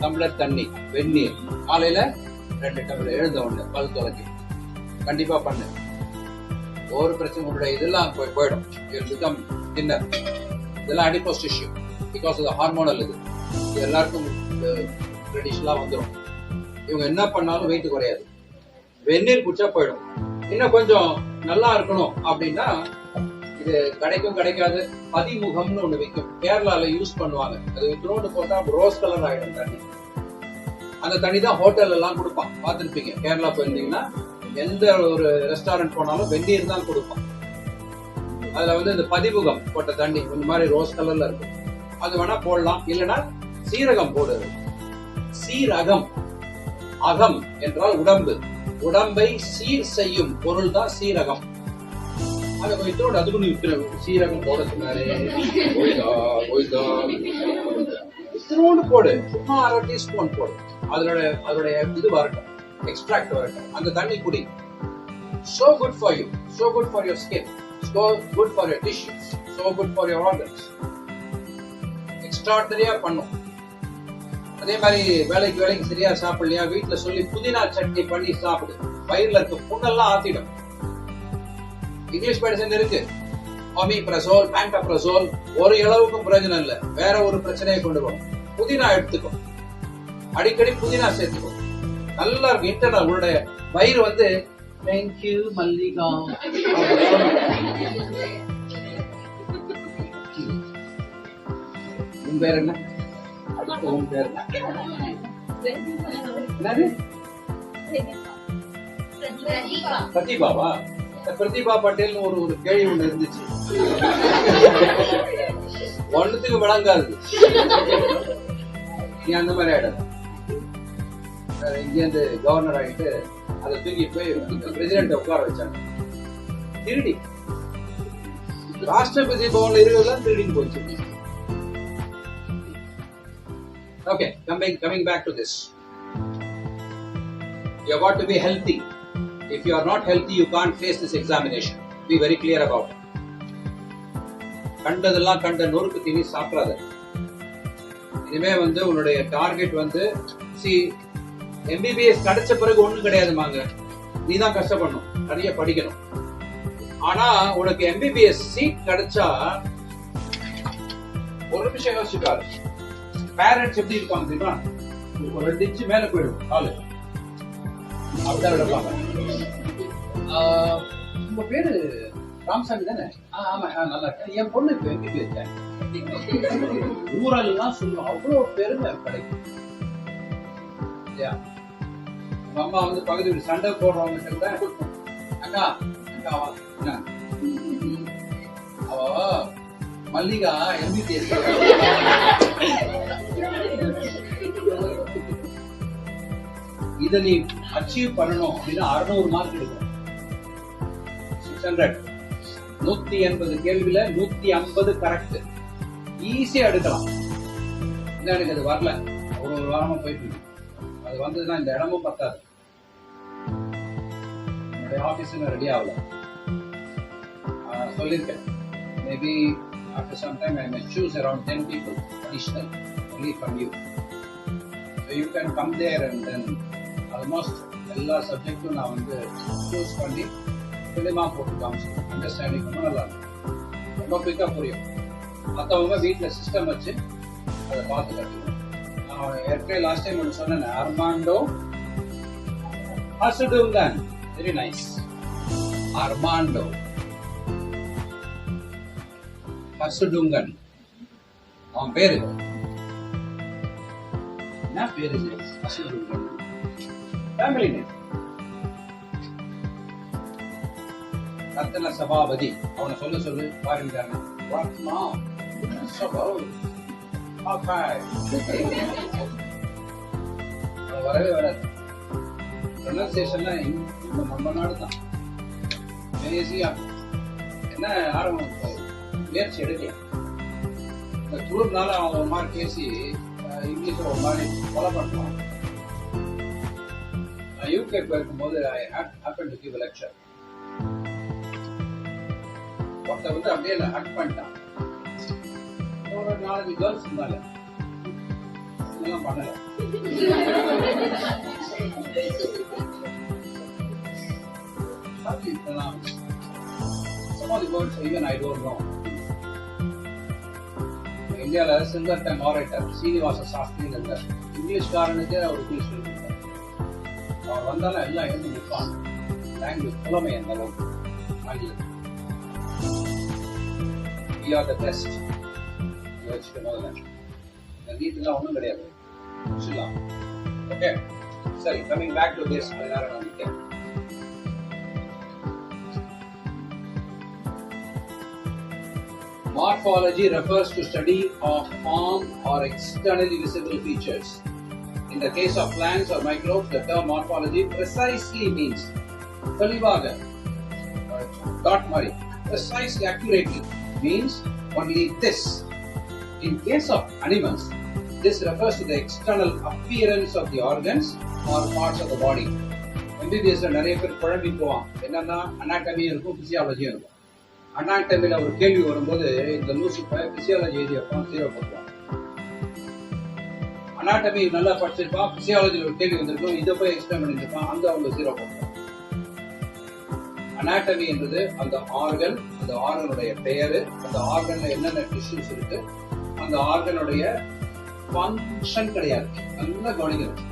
டம்ளர் தண்ணி வெந்நீர், காலையில 2 டம்ளர் எழுந்த உடனே பல் துளைக்கு கண்டிப்பா பண்ணு. ஒரு பிரச்சனை உங்களுடைய இதெல்லாம் போயிடும். இதெல்லாம் அடிப்போஸ் டிஷ்யூ, பிகாஸ் ஹார்மோனல். இது எல்லாருக்கும் ரெடிஷ்லாம் வந்துடும். இவங்க என்ன பண்ணாலும் வெயிட் குறையாது. வெந்நீர் குடிச்சா போயிடும். இன்னும் கொஞ்சம் நல்லா இருக்கணும் அப்படின்னா இது கிடைக்கும் கிடைக்காது பதிமுகம்னு ஒண்ணு விற்கும். கேரளால யூஸ் பண்ணுவாங்க. அது வித்ரோண்டு போட்டா ரோஸ் கலர் ஆயிடும் தண்ணி. அந்த தண்ணி தான் ஹோட்டல் எல்லாம் கொடுப்பான். பார்த்துருப்பீங்க, கேரளா போயிருந்தீங்கன்னா எந்த ஒரு ரெஸ்டாரண்ட் போனாலும் வெந்நீர் தான் கொடுப்பான். அதுல வந்து இந்த பதிமுகம் போட்ட தண்ணி இந்த மாதிரி ரோஸ் கலர்ல இருக்கும். அது வேணா போடலாம். இல்லைன்னா சீரகம் போடுறது. சீரகம், அகம் என்றால் உடம்பு, உடம்பை சீர் செய்யும் பொருள் தான் சீரகம். அதை வைத்தோடு அதுக்கு விற்கிற சீரகம் போட சொன்னாரு. இத்தனோடு போடு, சும்மா 1/2 டீஸ்பூன் போடு. அதோடைய இது வரட்டும், எக்ஸ்ட்ராக்ட் வரட்டும். அந்த தண்ணி குடி. So good for you, so good for your skin, so good for your tissues, so good for your organs. Extraordinarily பண்ணும். அதே மாதிரி வேலைக்கு சரியா சாப்பிடலையா, வீட்டுல சொல்லி புதினா சட்னி பண்ணி சாப்பிடு. வயிறுல இருக்க புண்ணெல்லாம் ஆத்திடும். இங்கிலீஷ் மெடிசன் இருக்கு, ஒமிப்ரசோல், பேண்டப்ரசோல். ஒரு அளவுக்கும் பிரயோஜனம் இல்ல, வேற ஒரு பிரச்சனையை கொண்டு வரும். புதினா எடுத்துக்கும், அடிக்கடி புதினா சேர்த்துக்கும். நல்லா இருக்கும். இன்டர்னல் உங்களுடைய வயிறு வந்து தேங்க்யூ மல்லிகா. உன் பேர் என்ன? உன் பேர் என்னது? பிரதிபாவா? பிரதிபா பட்டேல் ஒரு கேள்வி ஒண்ணு இருந்துச்சு. ஒன்னுத்துக்கு விளங்காது. நீ அந்த மாதிரி ஆயிடும். இங்கிருந்து கவர்னர் ஆகிட்டு அதை தூக்கி போய் பிரசிடென்ட் உட்கார வச்சாங்க. திருடி ராஷ்டிரபதி பவன்ல இருக்கிறதெல்லாம் திருடின்னு போச்சு. Okay, coming back to this. You have got to be healthy. If you are not healthy, you can't face this examination. Be very clear about it. கண்டதெல்லாம் கண்ட நொறுக்கு தீனி சாப்பிடாத. இனிமே வந்து உன்னுடைய டார்கெட் வந்து MBBS கிடைச்ச பிறகு ஒண்ணும் கிடையாதுமாங்க. நீ தான் கஷ்டப்படணும், நிறைய படிக்கணும். ஆனா உனக்கு MBBS சீட் கிடைச்சா ஒரு நிமிஷம் யோசிச்சுக்காரு. பேரண்ட்ஸ் எப்படி இருப்பாங்க தெரியுமா? ஒரு 2 இன்ச்சு மேல போயிடும் காலு. அப்படிதான் இருப்பாங்க. உங்க பேரு ராமசாமி தானே? ஆமா, நல்லா இருக்கேன். என் பொண்ணு இப்ப MBBS ஊரெல்லாம் சொல்லுவோம். அவ்வளவு பெருமை கிடைக்கும். உங்க அம்மா வந்து பகுதி வீடு சண்டை போடுறவங்க கூட அக்கா அக்காவா அவ மல்லிகா MBBS. இதை நீ அச்சீவ் பண்ணணும் அப்படின்னா 600 மார்க் எடுக்கணும். 600 180 கேள்வியில 150 கரெக்ட். ஈஸியா எடுக்கலாம். எனக்கு அது வரல, ஒரு வாரமா போயிட்டு இருக்கு. அது வந்ததுன்னா இந்த இடமும் பத்தாது. என்னுடைய ஆபீஸ் ரெடி ஆகல. சொல்லிருக்கேன், maybe after some time I may choose around 10 people additional only from you. So you can come there and then almost எல்லா சப்ஜெக்டும் நான் வந்து சூஸ் பண்ணி தெளிவா போட்டு காமிச்சேன். அண்டர்ஸ்டாண்டிங் ரொம்ப நல்லா இருக்கும், ரொம்ப குயிக்கா புரியும். மற்றவங்க வீட்டில் சிஸ்டம் வச்சு அதை பார்த்து கற்றுக்கணும். நான் ஏற்கனவே லாஸ்ட் டைம் ஒன்று சொன்னேன், அர்மாண்டோ ஹசுடுங்கன். Very nice. அர்மாண்டோ ஹசுடுங்கன் அவன் பேரு. என்ன பேரு இது? ஹசுடுங்கன் ஃபேமிலி நேம். ரத்தன சபாபதி. அவனை சொல்லு பாருங்க. வரவே வராது. ப்ரொனன்சியேஷன்ல நம்ம நாடு தான் ஈஸியா. என்ன ஆரம்பம் முயற்சி எடுக்கலாம். இந்த குழுனால அவன் ஒரு மாதிரி பேசி இங்கிலீஷ் ஒரு மாதிரி ஃபாலோ பண்ணுவான். நான் யூகே போயிருக்கும்போது I happen to give a lecture. ஒருத்தர் வந்து அப்படியே ஹக் பண்ணிட்டான். ஒரு 4 கேர்ள்ஸ் இருந்தாங்க, இதெல்லாம் பண்ணல. Some of the words even I don't know. இந்தியாவில் silver tongued orator Srinivasa Sastri இருந்தார். இங்கிலீஷ்காரனுக்கு அவர் இங்கிலீஷ் சொல்லி கொடுத்தார். அவர் வந்தாலும் எல்லாம் எழுந்து நிற்பாங்க. லாங்குவேஜ் புலமை அந்த அளவுக்கு ஆங்கிலம். We are the best. வச்சுக்க முதல்ல இந்த நீட்லாம் ஒன்றும் கிடையாது. சொல்லலாம். ஓகே சரி, கமிங் பேக் டு திஸ். அதனால நான் நிற்கிறேன். Morphology refers to study of form or externally visible features. In the case of plants or microbes, the term morphology precisely means தெளிவாக dot mari precisely accurately means only this. In case of animals, this refers to the external appearance of the organs or parts of the body. MBBS நிறைய பேர் குழம்பி போவான். என்னன்னா anatomy இருக்கும், physiology இருக்கும். அனாட்டமில ஒரு கேள்வி வரும்போது இந்த லூசு பிசியாலஜி எழுதி வைப்பான், 0 போட்டுவான். அனாட்டமி நல்லா படிச்சிருப்பான், பிசியாலஜியில் ஒரு கேள்வி வந்திருக்கும், இதை போய் எக்ஸ்பிளைன் பண்ணிருப்பான், அங்க அவங்க 0 போட்டுவான். அனாட்டமி என்பது அந்த ஆர்கன், அந்த ஆர்கனுடைய பெயரு, அந்த ஆர்கன்ல என்னென்ன டிஷ்யூஸ் இருக்கு, அந்த ஆர்கனுடைய ஃபங்க்ஷன் கிடையாது. நல்லா கவனிக்கணும்.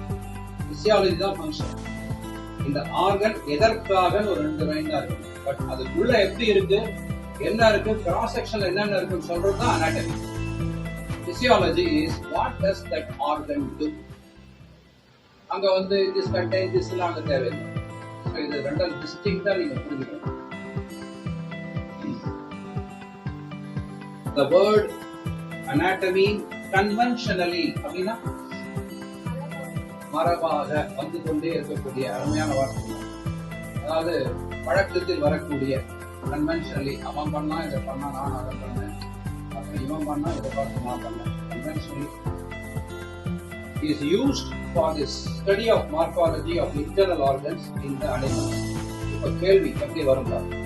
பிசியாலஜி தான் ஃபங்க்ஷன். இந்த ஆர்கன் எதற்காக ஒரு 2 லைன் தான் இருக்கும். பட் அதுக்குள்ள எப்படி இருக்கு, என்ன இருக்கு, கிராஸ் செக்ஷன்ல என்னென்ன இருக்குன்னு சொல்றது தான் anatomy. Physiology is what does that organ to. அங்க வந்து திஸ் கண்டெயின் திஸ் எல்லாம் அங்க தேவையில்லை. இது ரெண்டும் டிஸ்டிங்க்டா நீங்க புரிஞ்சுக்கணும். The word anatomy conventionally அப்படின்னா மரபாக வந்து கொண்டே இருக்கக்கூடிய அருமையான வார்த்தை. அதாவது பழக்கத்தில் வரக்கூடிய கன்வென்ஷனலி, அவன் பண்ணா இதை பண்ணா நான் அதை பண்ணேன், அப்புறம் இவன் பண்ணா இதை பார்த்து நான் பண்ணேன். Conventionally is used for the study of morphology of internal organs in the animals. இப்ப கேள்வி எப்படி வரும் பாருங்க.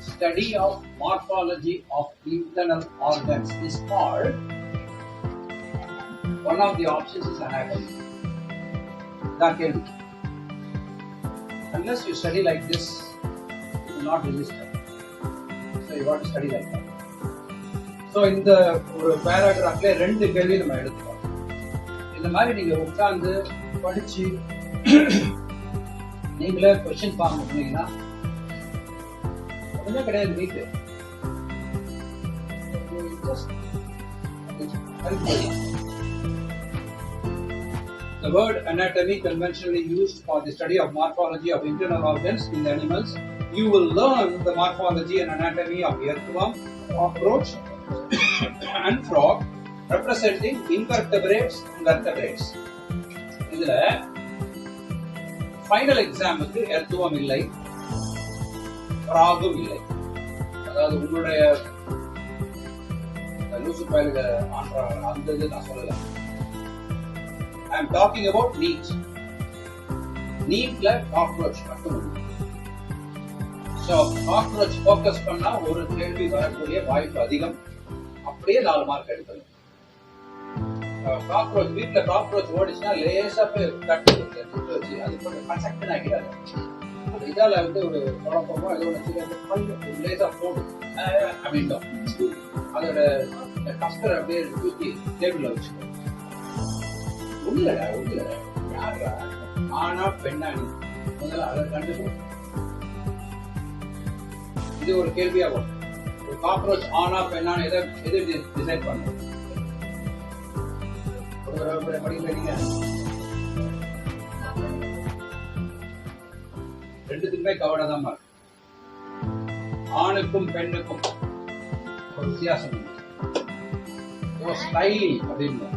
Study of morphology of internal organs is called, one of the options is anatomy. தான் கேள்வி. Unless you study like this, you will not resist it. So you want to study like that. So இந்த ஒரு பேராகிராஃப்ல 2 கேள்வி நம்ம எடுத்துக்கோம். இந்த மாதிரி நீங்க உட்கார்ந்து படிச்சு நீங்களே கொஸ்டின் ஃபார்ம் பண்ணீங்கன்னா ஒண்ணுமே கிடையாது. வீட்டு The word anatomy conventionally used for the study of morphology of internal organs in the animals. You will learn the morphology and anatomy of earthworm, cockroach and frog, representing invertebrates and vertebrates. இதுல ஃபைனல் எக்ஸாமுக்கு earthworm இல்லை, frogம் இல்லை. அதாவது உங்களுடைய லூசு பயிலுக்கு அந்த இது நான் சொல்லல. I am talking about NEET. NEETல cockroach மட்டும். So cockroach focus பண்ணா ஒரு கேள்வி வரக்கூடிய வாய்ப்பு அதிகம். அப்படியே 4 மார்க் எடுக்கணும். காக்ரோச் வீட்டுல காக்ரோச் ஓடிச்சுன்னா லேசா போய் கட்டு வச்சு அது கொஞ்சம் பச்சக்கன் ஆகிடாது. அது இதால வந்து ஒரு குழப்பமோ ஏதோ ஒன்று லேசா போடும் அப்படின்ட்டோம். அதோட கஸ்டர் அப்படியே தூக்கி டேபிள்ல வச்சுக்கோ. உள்ளடா யாரா ஆனா பெண்ணாணி முதல்ல அதை கண்டுக்கணும். இது ஒரு கேள்வியாகும். ஒரு காக்ரோச் ஆனா பெண்ணாணி எதை டிசைட் பண்ணும். படிக்கிறீங்க ரெண்டுத்துக்குமே கவனம் தான். ஆணுக்கும் பெண்ணுக்கும் ஒரு வித்தியாசம். ஸ்டைல் அப்படின்னு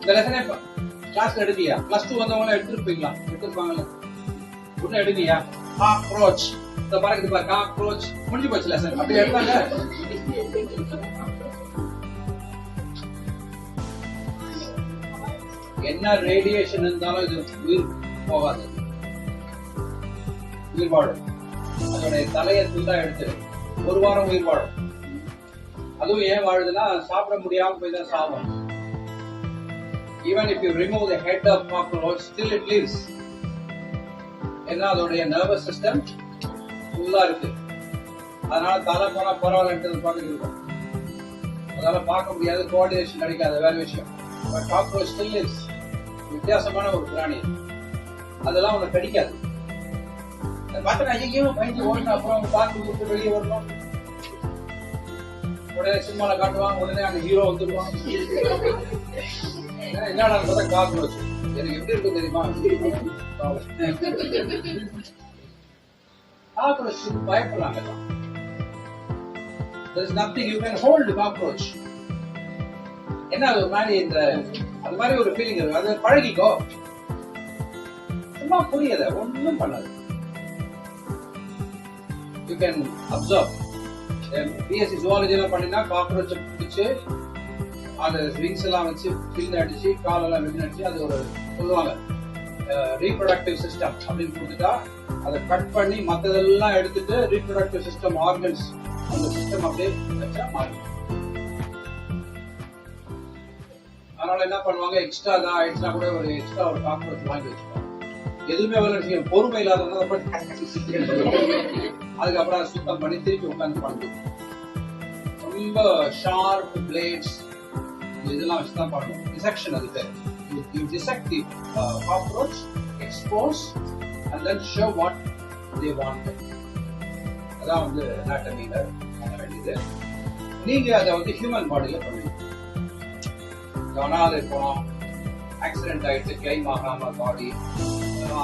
இந்த லெசனே கிளாஸ்ல எடுக்கியா? பிளஸ் 2 வந்தவங்க எடுத்துருப்பாங்கல்ல, ஒண்ணு எடுக்கியா? காக்ரோச் இந்த பாருங்க பாரு, காக்ரோச் முடிஞ்சு போச்சு லெசன். அப்படி எடுத்தாங்க. என்ன ரேடியேஷன் இருந்தாலும் இது உயிர் போகாது, உயிர் வாழும். அதோடைய தலையை துண்டா எடுத்து 1 வாரம் உயிர் வாழும். அதுவும் ஏன் வாழுதுன்னா சாப்பிட முடியாம போய் தான் சாகும். Even if you remove the head of cockroach, still it lives. ஏன்னா அதோடைய நர்வஸ் சிஸ்டம் ஃபுல்லா இருக்கு. அதனால தலை போனா பரவாயில்லன்றது பாட்டுக்கு இருக்கும். அதால பார்க்க முடியாது, கோஆர்டினேஷன் கிடைக்காது, வேற விஷயம். பட் காக்ரோச் ஸ்டில் இஸ் வித்தியாசமான ஒரு பிராணி. அதெல்லாம் உனக்கு கிடைக்காது. பார்த்தா ஐயோ பயந்து ஓடணும், அப்புறம் அவங்க பார்த்து விட்டு வெளியே வரணும். உடனே சினிமால காட்டுவாங்க, உடனே அந்த ஹீரோ வந்துடுவான். என்னடா பார்த்தா காக்ரோச். எனக்கு எப்படி இருக்கும் தெரியுமா? Cockroach பயப்படலாங்க. There is nothing you can hold cockroach. என்ன அது மாதிரி இந்த அது மாதிரி ஒரு ஃபீலிங் இருக்கு. அது பழகிக்கோ, சும்மா புரியல, ஒன்றும் பண்ணாது. You can observe. BSc zoology எல்லாம் பண்ணினா காக்ரோச் பிடிச்சு அது விங்ஸ் எல்லாம் வச்சு பின் அடிச்சு காலெல்லாம் வின் அடிச்சு அது ஒரு சொல்லுவாங்க ரீப்ரொடக்டிவ் சிஸ்டம் அப்படின்னு கொடுத்துட்டா அதை கட் பண்ணி மற்றதெல்லாம் எடுத்துட்டு ரீப்ரொடக்டிவ் சிஸ்டம் ஆர்கன்ஸ் அந்த சிஸ்டம் அப்படியே வச்சா மாறி. அதனால என்ன பண்ணுவாங்க, எக்ஸ்ட்ரா தான் ஆயிடுச்சுன்னா கூட ஒரு எக்ஸ்ட்ரா ஒரு காக்ரோச் வாங்கி வச்சுப்பாங்க. எதுவுமே வளர்ச்சி பொறுமை இல்லாதவங்க அதுக்கப்புறம் அதை சுத்தம் பண்ணி திருப்பி உட்காந்து பண்ணுது. ரொம்ப ஷார்ப் பிளேட்ஸ் இதெல்லாம் வச்சுதான் பண்ணணும். டிசெக்ஷன் அதுக்கு you dissect the cockroach, expose and then show what they wanted. அதான் வந்து anatomy-ல பண்ண வேண்டியது. நீங்க அதை வந்து ஹியூமன் பாடியில பண்ணுவீங்க. அனாதை போனோம், ஆக்சிடென்ட் ஆயிடுச்சு, கிளைம் ஆகாம பாடி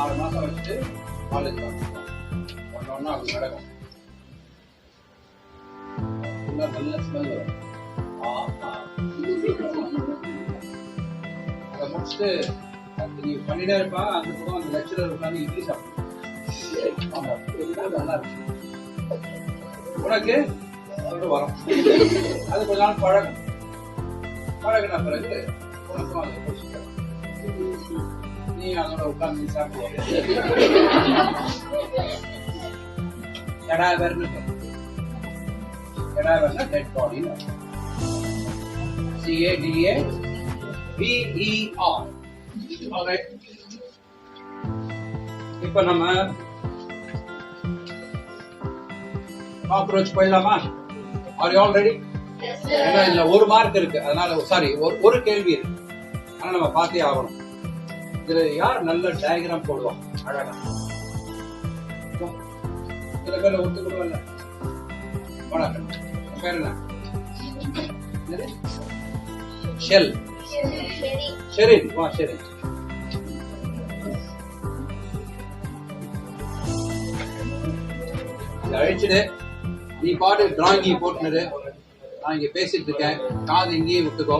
6 மாசம் வச்சுட்டு காலேஜ் வந்துட்டோம். ஒன்னொன்னா அப்படி நடக்கும். நல்ல ஸ்மெல் வரும். அதை முடிச்சுட்டு நீ பண்ணிட்டே இருப்பா. அந்த பக்கம் அந்த லெக்சரர் உட்காந்து இட்லி சாப்பிடும். நல்லா இருக்கு உனக்கு வரும். அது கொஞ்ச நாள் பழகின பிறகு உனக்கும் அதை பிடிச்சிக்க. நீ அதோட உட்காந்து சாப்பிடுவாங்க. கடாவர்னா டெட் பாடி. CADAVER. இப்ப நம்ம காக்ரோச் போயிடலாமா? Are you all ready? ஏன்னா இதுல ஒரு மார்க் இருக்கு, அதனால சாரி ஒரு கேள்வி இருக்கு, ஆனா நம்ம பார்த்தே ஆகணும். இதுல யார் நல்ல டயக்ராம் போடுவோம் அழகா? சில பேர் ஒத்துக்கொள்ள பேர் என்ன? ஷெரின். வா ஷெரின். அழிச்சுடு. நீ பாட்டு டிராயிங் போட்டுனது. நான் இங்க பேசிட்டு இருக்கேன், காது இங்கேயே விட்டுக்கோ,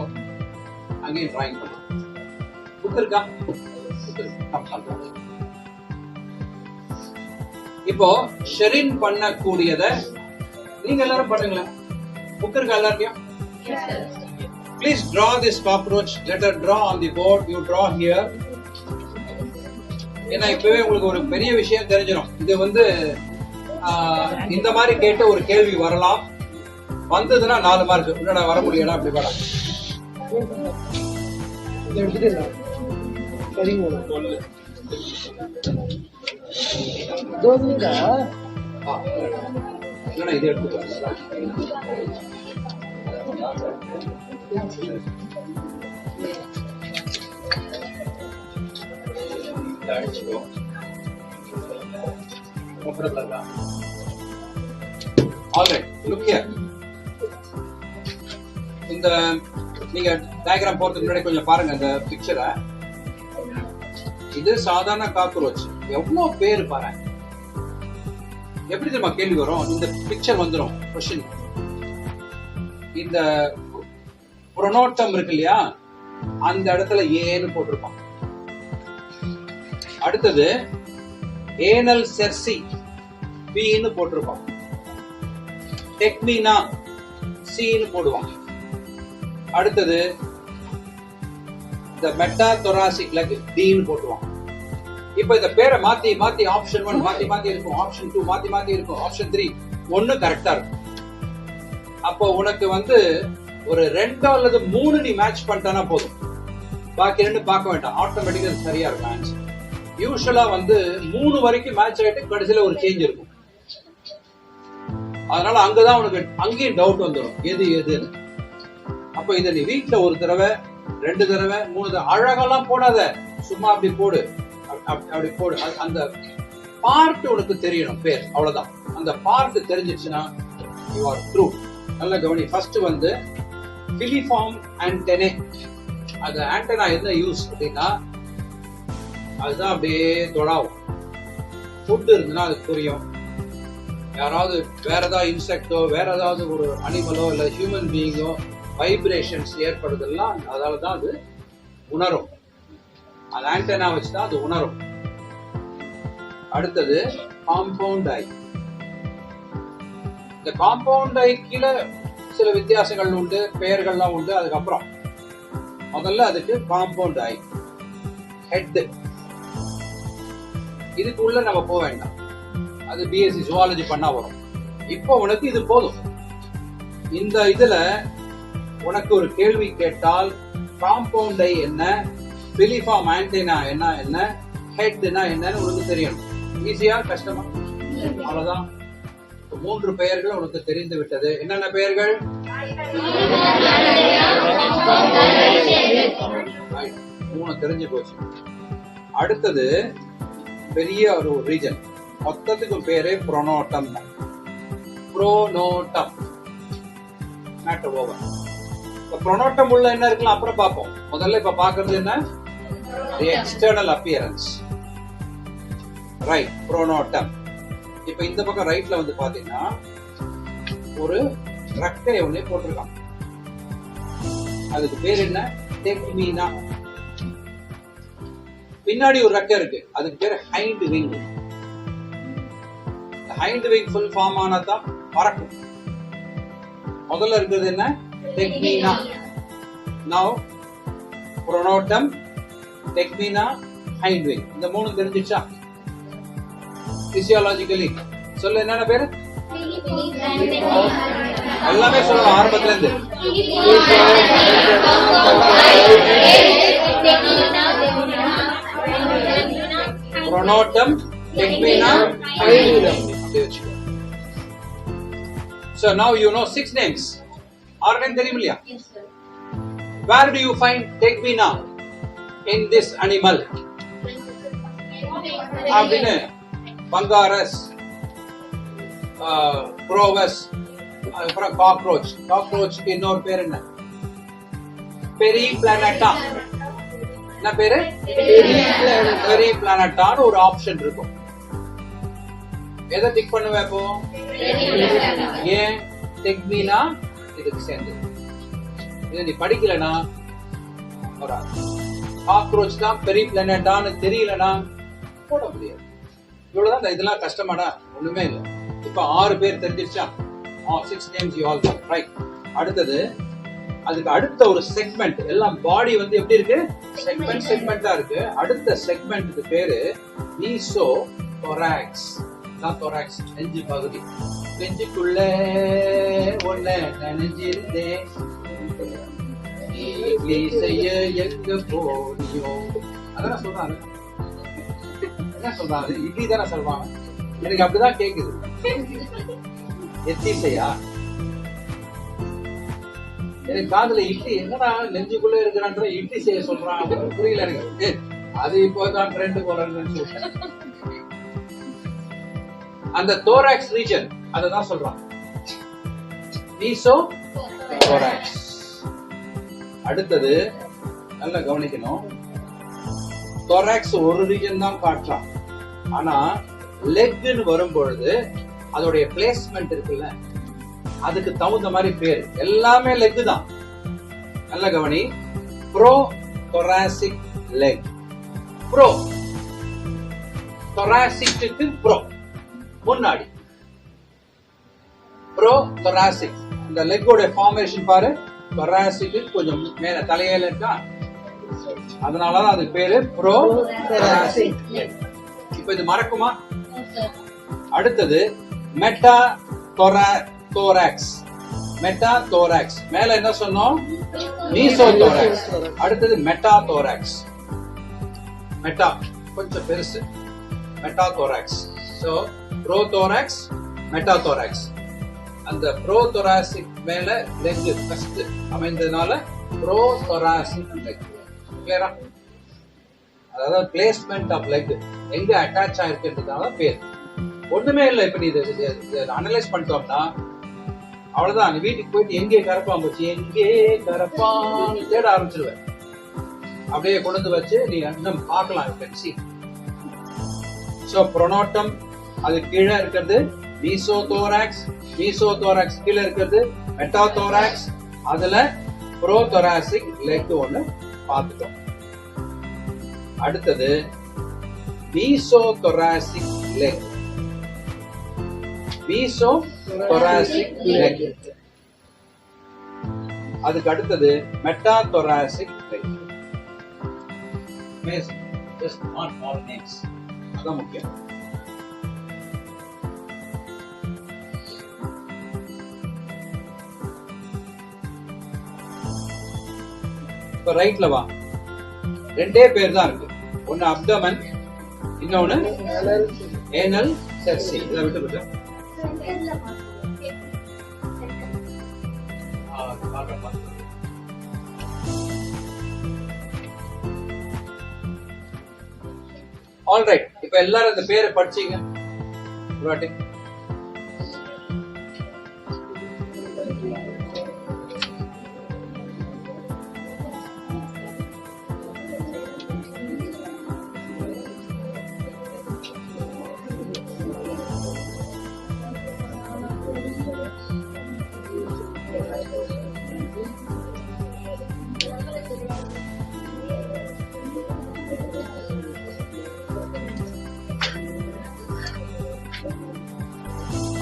அங்கேயும் டிராயிங் பண்ண புத்திருக்கா? இப்போ ஷெரின் பண்ணக்கூடியத நீங்க எல்லாரும் பண்ணுங்களேன். புக் இருக்கா எல்லாருக்கும்? Please draw this cockroach. Let her draw on the board. You draw here. ஏன்னா இப்பவே உங்களுக்கு ஒரு பெரிய விஷயம் தெரிஞ்சிடும். இது வந்து இந்த மாதிரி கேட்ட ஒரு கேள்வி வரலாம். வந்ததுன்னா 4 மார்க். உன்னோட வர முடியல அப்படி வர. இது எடுத்துக்கலாம். இந்த நீங்க டயக்ராம் போறதுக்கு முன்னாடி கொஞ்சம் பாருங்க இந்த பிக்சரை. இது சாதாரண காக்ரோச். எவ்வளவு பேர் பாருங்க. எப்படி தெரியுமா கேள்வி வரும்? இந்த பிக்சர் வந்துடும் கொஸ்டின். இந்த புரோனோட்டம் இருக்கு இல்லையா, அந்த இடத்துல ஏன்னு போட்டிருப்பான். அடுத்தது ஏனல் செர்சி பின்னு போட்டிருப்பான். டெக்மினா சின்னு போடுவான். அடுத்தது இந்த மெட்டா தொராசிக் லெக் டின்னு போட்டுருவான். இப்ப இந்த பேரை மாத்தி மாத்தி ஆப்ஷன் 1 மாத்தி மாத்தி இருக்கும், ஆப்ஷன் 2 மாத்தி மாத்தி இருக்கும், ஆப்ஷன் 3 ஒன்னு கரெக்டா இருக்கும். அப்போ உனக்கு வந்து ஒரு 2 அல்லது 3 நீ மேட்ச் பண்ணிட்டானா போதும், பாக்கி 2 பார்க்க வேண்டாம், ஆட்டோமேட்டிக்கா சரியா இருக்கும் ஆன்சர். யூசுவலா வந்து 3 வரைக்கும் மேட்ச் ஆயிட்டு கடைசியில ஒரு சேஞ்ச் இருக்கும். அதனால அங்கதான் உனக்கு அங்கேயும் டவுட் வந்துடும் எது எதுன்னு. அப்ப இதை நீ வீட்டுல ஒரு தடவை 2 தடவை 3 தடவை அழகெல்லாம் போடாத, சும்மா அப்படி போடு, அப்படி போடு. அந்த பார்ட் உனக்கு தெரியணும், பேர் அவ்வளவுதான். அந்த பார்ட் தெரிஞ்சிச்சுன்னா யூ ஆர் த்ரூ. நல்ல கவனி. ஃபர்ஸ்ட் வந்து பிலிஃபார்ம் ஆண்டனே. அது ஆண்டனா என்ன யூஸ் அப்படின்னா, அதுதான் அப்படியே தொடாவும். ஃபுட் இருந்துன்னா அது புரியும். யாராவது வேற ஏதாவது இன்செக்டோ வேற ஏதாவது ஒரு அனிமலோ இல்ல ஹியூமன் பீயிங்கோ வைப்ரேஷன்ஸ் ஏற்படுதெல்லாம் அதால தான் அது உணரும். அது ஆண்டனா வச்சுதான் அது உணரும். அடுத்தது காம்பவுண்ட் ஐ. இந்த காம்பவுண்ட் ஐ கீழே சில வித்தியாசங்கள் உண்டு, பெயர்கள்லாம் உண்டு. அதுக்கப்புறம் முதல்ல அதுக்கு காம்பவுண்ட் ஐ, ஹெட். இதுக்கு உள்ள நம்ம போக வேண்டாம், அது பிஎஸ்சி ஜுவாலஜி பண்ணா வரும். இப்போ உனக்கு இது போதும். இந்த இதுல உனக்கு ஒரு கேள்வி கேட்டால் காம்பவுண்ட் ஐ என்ன, பிலிஃபார்ம் ஆண்டனா என்ன, ஹெட்னா என்னன்னு உனக்கு தெரியணும். ஈஸியா கஷ்டமா? அவ்வளவுதான். 3 பெயர்கள் உனக்கு தெரிந்து விட்டது. என்னென்ன பெயர்கள்? 3 தெரிஞ்சு போச்சு. அடுத்தது பெரிய ஒரு ரீஜன், மொத்தத்துக்கு பேரு புரோனோட்டம். புரோனோட்டம் மேட்டர் ஓவர். புரோனோட்டம் உள்ள என்ன இருக்கலாம் அப்புறம் பார்ப்போம். முதல்ல இப்ப பாக்குறது என்ன? External appearance. ரைட், புரோனோட்டம். இப்ப இந்த பக்கம் ரைட்ல வந்து பாத்தீங்கன்னா ஒரு ரக்கை ஒண்ணே போட்டிருக்கான். அதுக்கு பேர் என்ன? டெக்மீனா. பின்னாடி ஒரு ரக்கை இருக்கு, அதுக்கு பேரு hind wing. Hind wing full form ஆனாதான் பறக்கும். முதல்ல இருக்கிறது என்ன? Tegmina. Now pronotum, tegmina, hind wing. இந்த 3 தெரிஞ்சிச்சா? பிசியாலஜிக்கலி சொல்ல என்னென்ன பேரு? எல்லாமே சொல்லலாம் ஆரம்பத்துல இருந்து. Pronotum, tegmina, hind wing. So now you know 6 names. 6 names தெரியும் இல்லையா? Where do you find Tegmina in this animal? அப்படின்னு பங்காரஸ், ப்ரோவஸ், அப்புறம் காக்ரோச். காக்ரோச்சுக்கு இன்னொரு பேர் என்ன? பெரிப்ளானட்டா. என்ன பேரு? பெரிப்ளானட்டான்னு ஒரு ஆப்ஷன் இருக்கும். எதை டிக் பண்ணுவேன் இப்போ? ஏன்? டெக்மீனா இதுக்கு சேர்ந்து. இதை நீ படிக்கலனா காக்ரோச் தான் பெரிப்ளானட்டான்னு தெரியலனா போட முடியாது. இவ்வளவுதான். இதெல்லாம் கஷ்டமாடா? ஒண்ணுமே இல்லை. இப்ப 6 பேர் தெரிஞ்சிருச்சா? 6 names you all know, right? அடுத்தது அதுக்கு அடுத்த ஒரு செக்மெண்ட். எல்லாம் பாடி வந்து எப்படி இருக்கு? செக்மெண்டா இருக்கு. அடுத்த செக்மெண்ட்டுக்கு பேரு மீசோ தொராக்ஸ். தொராக்ஸ் நெஞ்சு பகுதி. நெஞ்சுக்குள்ள ஒன்ன நினைஞ்சிருந்தேன், செய்ய எங்க போனியோ. அதான் சொல்றாங்க. என்ன சொல்றாங்க? இட்லி தானே சொல்றாங்க. எனக்கு அப்படிதான் கேக்குது. எத்திசையா? எனக்கு காதுல இட்லி என்னடா நெஞ்சுக்குள்ள இருக்கிறான்ற இட்லி செய்ய சொல்றான், புரியல எனக்கு. அது இப்போதான் ட்ரெண்ட் போறேன்னு அந்த தோராக்ஸ் ரீஜன் அததான் சொல்றான், மீசோ தோராக்ஸ். அடுத்தது நல்லா கவனிக்கணும், தோராக்ஸ் ஒரு ரீஜன் தான் காட்டுறான். ஆனா லெக்னு வரும்பொழுது அதோடைய பிளேஸ்மெண்ட் இருக்குல்ல, அதுக்கு தகுந்த மாதிரி பேர். எல்லாமே லெக் தான். நல்ல கவனி. Prothoracic leg. ப்ரோ தொராசிக்கு ப்ரோ முன்னாடி. Prothoracic. இந்த லெக்கோட ஃபார்மேஷன் பாரு. தொராசிக் கொஞ்சம் மேல தலையில இருக்கா, அதனாலதான் அதுக்கு பேரு ப்ரோ தொராசிக். இப்ப இது மறக்குமா? அடுத்தது மெட்டா தோராக்ஸ். Meta thorax. மேல என்ன சொன்னோம்? Mesothorax. அடுத்தது மெட்டா தோராக்ஸ். மெட்டா கொஞ்சம் பெருசு. Metathorax. So prothorax, metathorax. அந்த ப்ரோதொராசிக் மேல லெக் ஃபர்ஸ்ட் அமைந்ததுனால ப்ரோதொராசிக் லெக். கிளியரா? அதாவது பிளேஸ்மெண்ட் ஆஃப் லெக் எங்க அட்டாச் ஆயிருக்குன்றதுனால பேர். ஒண்ணுமே இல்லை. இப்ப நீ அனலைஸ் பண்ணிட்டோம்னா அவ்வளவுதான். நீ வீட்டுக்கு போயிட்டு எங்கே கரப்பான் போச்சு, எங்கே கரப்பான் தேட ஆரம்பிச்சிருவேன். அப்படியே கொண்டு வச்சு நீ இன்னும் பார்க்கலாம். சோ ப்ரோனோட்டம் அது கீழே இருக்கிறது மீசோதோராக்ஸ், மீசோதோராக்ஸ் கீழே இருக்கிறது மெட்டாதோராக்ஸ், அதுல ப்ரோதொராசிக் லெக் ஒண்ணு பார்த்துட்டோம். அடுத்தது மீசோதொராசிக் லெக். மீசோதொராசிக் லெக். அதுக்கு அடுத்தது மெட்டாதொராசிக் leg. Just not all names. அதான் முக்கியம். இப்ப ரைட்ல வா. ரெண்டே பேர் தான் இருக்கு. ஒன்னு அப்டமன், இன்னொன்னு ஏனல் செர்சி. இதை விட்டு ஆல் ரைட். இப்ப எல்லாரும் இந்த பேரை படிச்சீங்க.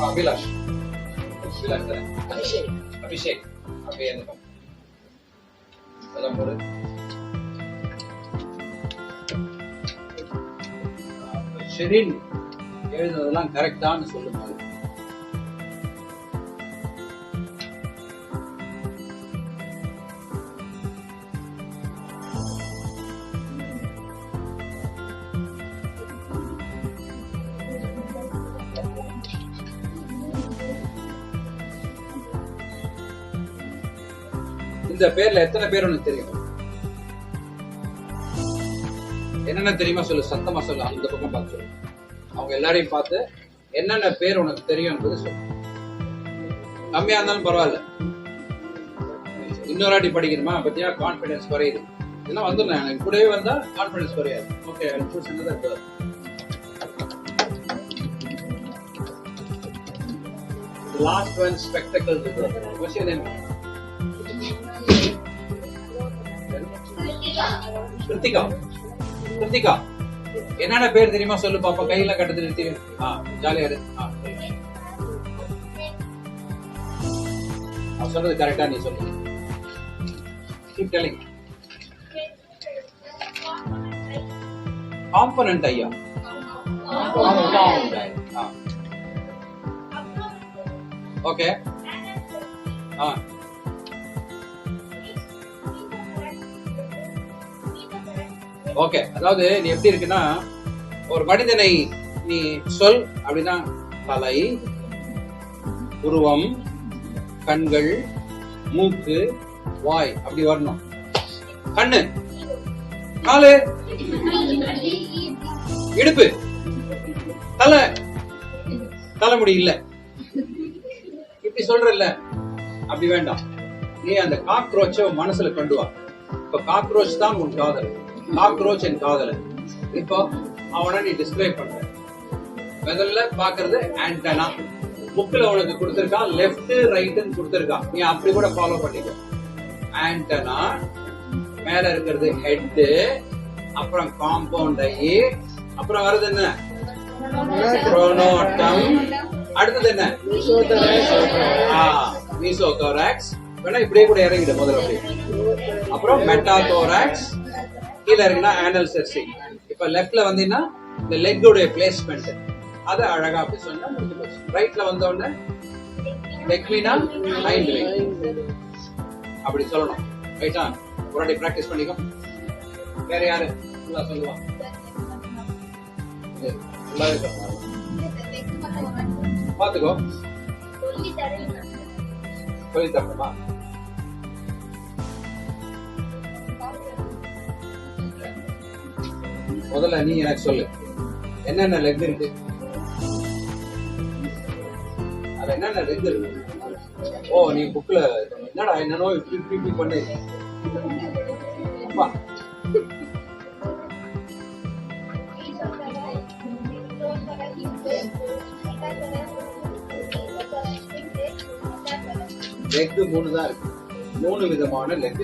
அபிலாஷ், அபிஷேக் அப்படியே அதெல்லாம் போடு. ஷெரின் எழுதுனதெல்லாம் கரெக்டான்னு சொல்லுங்க. இந்த பேர்ல எத்தனை பேர் உனக்கு தெரியும்? என்னென்ன தெரியுமா சொல்லு, சத்தமா சொல்லு. அந்த பக்கம் பார்த்து சொல்லு. அவங்க எல்லாரையும் பார்த்து என்னென்ன பேர் உனக்கு தெரியும் என்பது சொல்லு. கம்மியா இருந்தாலும் பரவாயில்ல. இன்னொரு வாட்டி படிக்கணுமா? பத்தியா கான்பிடன்ஸ் குறையுது. இதெல்லாம் வந்துடலாம். எனக்கு கூடவே வந்தா கான்பிடன்ஸ் குறையாது. Okay, last one spectacle. Krithika, Krithika என்னென்ன பேர் தெரியுமா சொல்லு பாப்பா. கையில கட்டது நிறுத்தி ஜாலியா இரு. சொல்றது கரெக்டா நீ சொல்லு. Keep telling. Component ஐயா. ஓகே. ஓகே, அதாவது நீ எப்படி இருக்குன்னா, ஒரு மனிதனை நீ சொல் அப்படின்னா தலை, உருவம், கண்கள், மூக்கு, வாய் அப்படி வரணும். கண்ணு, காலு, இடுப்பு, தலை, தலைமுடி இல்ல இப்படி சொல்றல்ல, அப்படி வேண்டாம். நீ அந்த காக்ரோச்ச மனசுல கொண்டு வா. இப்ப காக்ரோச் தான் உன் காதல், காக்ரோச் என் காதலன். இப்போ அவனை நீ டிஸ்கிரைப் பண்ற. முதல்ல பாக்குறது ஆண்டனா. புக்ல உனக்கு கொடுத்திருக்கான் லெப்ட் ரைட்னு கொடுத்திருக்கான். நீ அப்படி கூட ஃபாலோ பண்ணிக்கோ. ஆண்டனா, மேல இருக்கிறது ஹெட், அப்புறம் காம்பவுண்ட் ஐ, அப்புறம் வருது என்ன ப்ரோனோட்டம், அடுத்தது என்ன மீசோதோராக்ஸ். வேணா இப்படியே கூட இறங்கிடு முதல்ல அப்படி. அப்புறம் மெட்டாதோராக்ஸ், கீழ இருக்குன்னா ஆனல் செர்சி. இப்ப லெப்ட்ல வந்தீங்கன்னா இந்த லெக்கோட பிளேஸ்மெண்ட் அதை அழகா அப்படி சொன்னா முடிஞ்சு போச்சு. ரைட்ல வந்த உடனே லெக்வினா ஹைண்ட் லைன் அப்படி சொல்லணும். ரைட்டா? ஒரு வாட்டி பிராக்டிஸ் பண்ணிக்கோ. வேற யாரு சொல்லுவா? பாத்துக்கோ. சொல்லி தரணுமா? முதல்ல நீ எனக்கு சொல்லு, என்னென்ன லெக் இருக்கு? அது என்னென்ன லெக் இருக்கு? ஓ, நீ புக்ல என்னடா என்னன்னோ இப்படி பண்ணு. லெக் 3 தான் இருக்கு. 3 விதமான leg.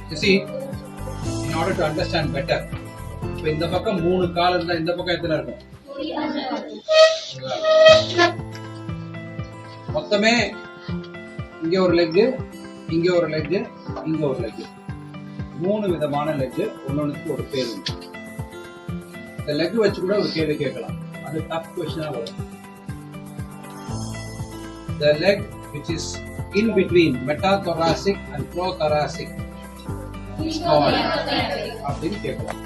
You see, in order to understand better, இப்போ இந்த பக்கம் 3 கால் இருந்தா இந்த பக்கம் எத்தனை இருக்கும்? மொத்தமே இங்க ஒரு லெக், இங்க ஒரு லெக், இங்க ஒரு லெக். 3 விதமான லெக், ஒன்னொன்னுக்கு ஒரு பேர் உண்டு. இந்த லெக் வச்சு கூட ஒரு கேள்வி கேட்கலாம். அது டஃப் क्वेश्चनா வரும். The leg which is in between metathoracic and prothoracic is called அப்படின்னு கேட்கலாம்.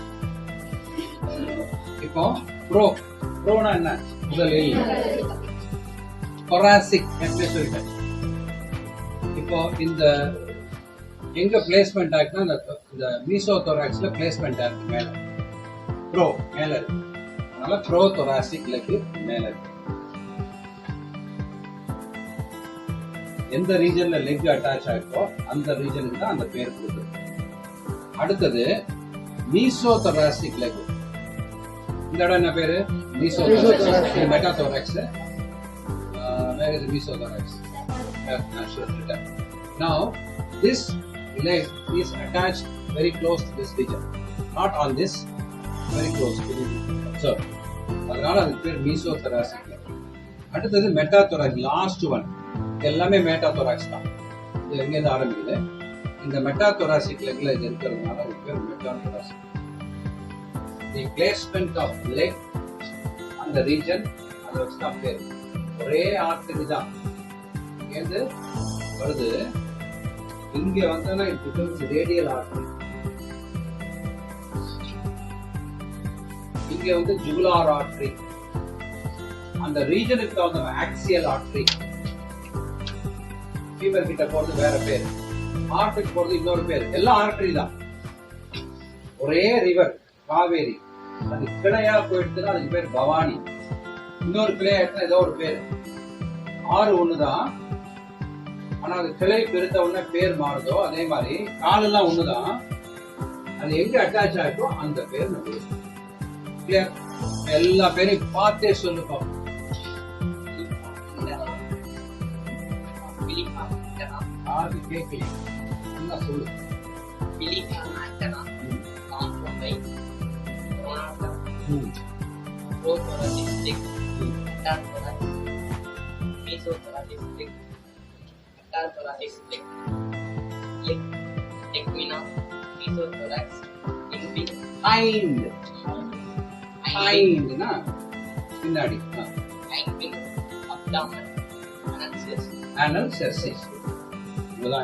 இப்போ ப்ரோனா என்ன? முதலில். thoracic எப்படி சொல்லிட்டேன். இப்போ இந்த எங்க பிளேஸ்மெண்ட் ஆகுதுன்னா இந்த மீசோதோராக்ஸ்ல பிளேஸ்மெண்ட் ஆகுது மேல. ப்ரோ மேல இருக்கு. அதனால ப்ரோதோராசிக் லெக் மேல இருக்கு. எந்த ரீஜன்ல லெக் அட்டாச் ஆகிருக்கோ அந்த ரீஜனுக்கு தான் அந்த பேர் கொடுக்குது. அடுத்தது மீசோதோராசிக் லெக். இந்த இடம் என்ன பேரு? மீசோதோராக்ஸ். மெட்டாதோராக்ஸ். Where is Mesothorax? Now, this leg is attached very close to this region, not on this, very close to this. So, அதனால அதுக்கு பேர் மீசோதோராசிக் leg. அடுத்தது மெட்டாதோராக்ஸ், லாஸ்ட் ஒன். எல்லாமே மெட்டாதோராக்ஸ் தான். இது எங்கேருந்து ஆரம்பிக்குது? இந்த மெட்டாதோராசிக் லெக்ல இது இருக்கிறதுனால அதுக்கு பேர் மெட்டாதோராசிக். The placement of leg அந்த ரீஜன் அதை வச்சு தான் பேர். ஒரே ஆர்டரி தான். இங்கேருந்து வருது, இங்க வந்தா இட் பிகம்ஸ் ரேடியல் ஆர்டரி. இங்க வந்து ஜுகுலார் ஆர்டரி. அந்த ரீஜனுக்கு தகுந்த ஆக்சியல் ஆர்டரி. ஃபீவர் கிட்ட போறது வேற பேர், ஹார்ட்டுக்கு போறது இன்னொரு பேர். எல்லாம் ஆர்டரி தான். ஒரே ரிவர் காவேரி, அது கிளையா போயிடுச்சுன்னா அதுக்கு பேர் பவானி. இன்னொரு கிளையா எடுத்தா ஏதோ ஒரு பேர். ஆறு ஒண்ணுதான், ஆனா அது கிளை பெருத்த உடனே பேர் மாறுதோ அதே மாதிரி காலெல்லாம் ஒண்ணுதான். அது எங்க அட்டாச் ஆகிட்டோ அந்த பேர் நம்ம. கிளியர்? எல்லா பேரையும் பார்த்தே சொல்லுப்பா. அது கேட்கல, என்ன சொல்லு? பின்னாடி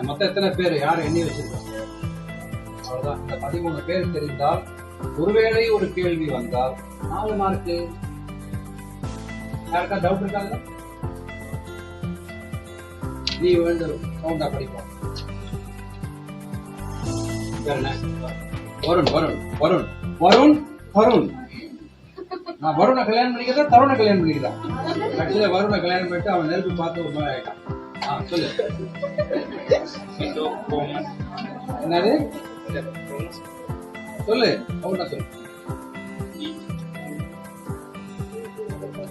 மொத்தம் எத்தனை பேர் யாரும் எண்ணி வச்சிருக்காங்க? அவ்வளவுதான். இந்த 13 பேர் தெரிந்தால் ஒருவேளை ஒரு கேள்வி வந்தால் 4 மார்க்கு. யாருக்கா டவுட் இருக்காங்க? நீ வந்து சவுண்டா படிப்போம். வருண் வருண் வருண் வருண் வருண். நான் வருண கல்யாணம் பண்ணிக்கிறதா தருண கல்யாணம் பண்ணிக்கிறதா? ஆக்சுவலா வருண கல்யாணம் பண்ணிட்டு அவன் நெருப்பு பார்த்து ஒரு மாதிரி ஆயிட்டான். சொல்லு. என்னது சொல்லு? சவுண்டா சொல்லு.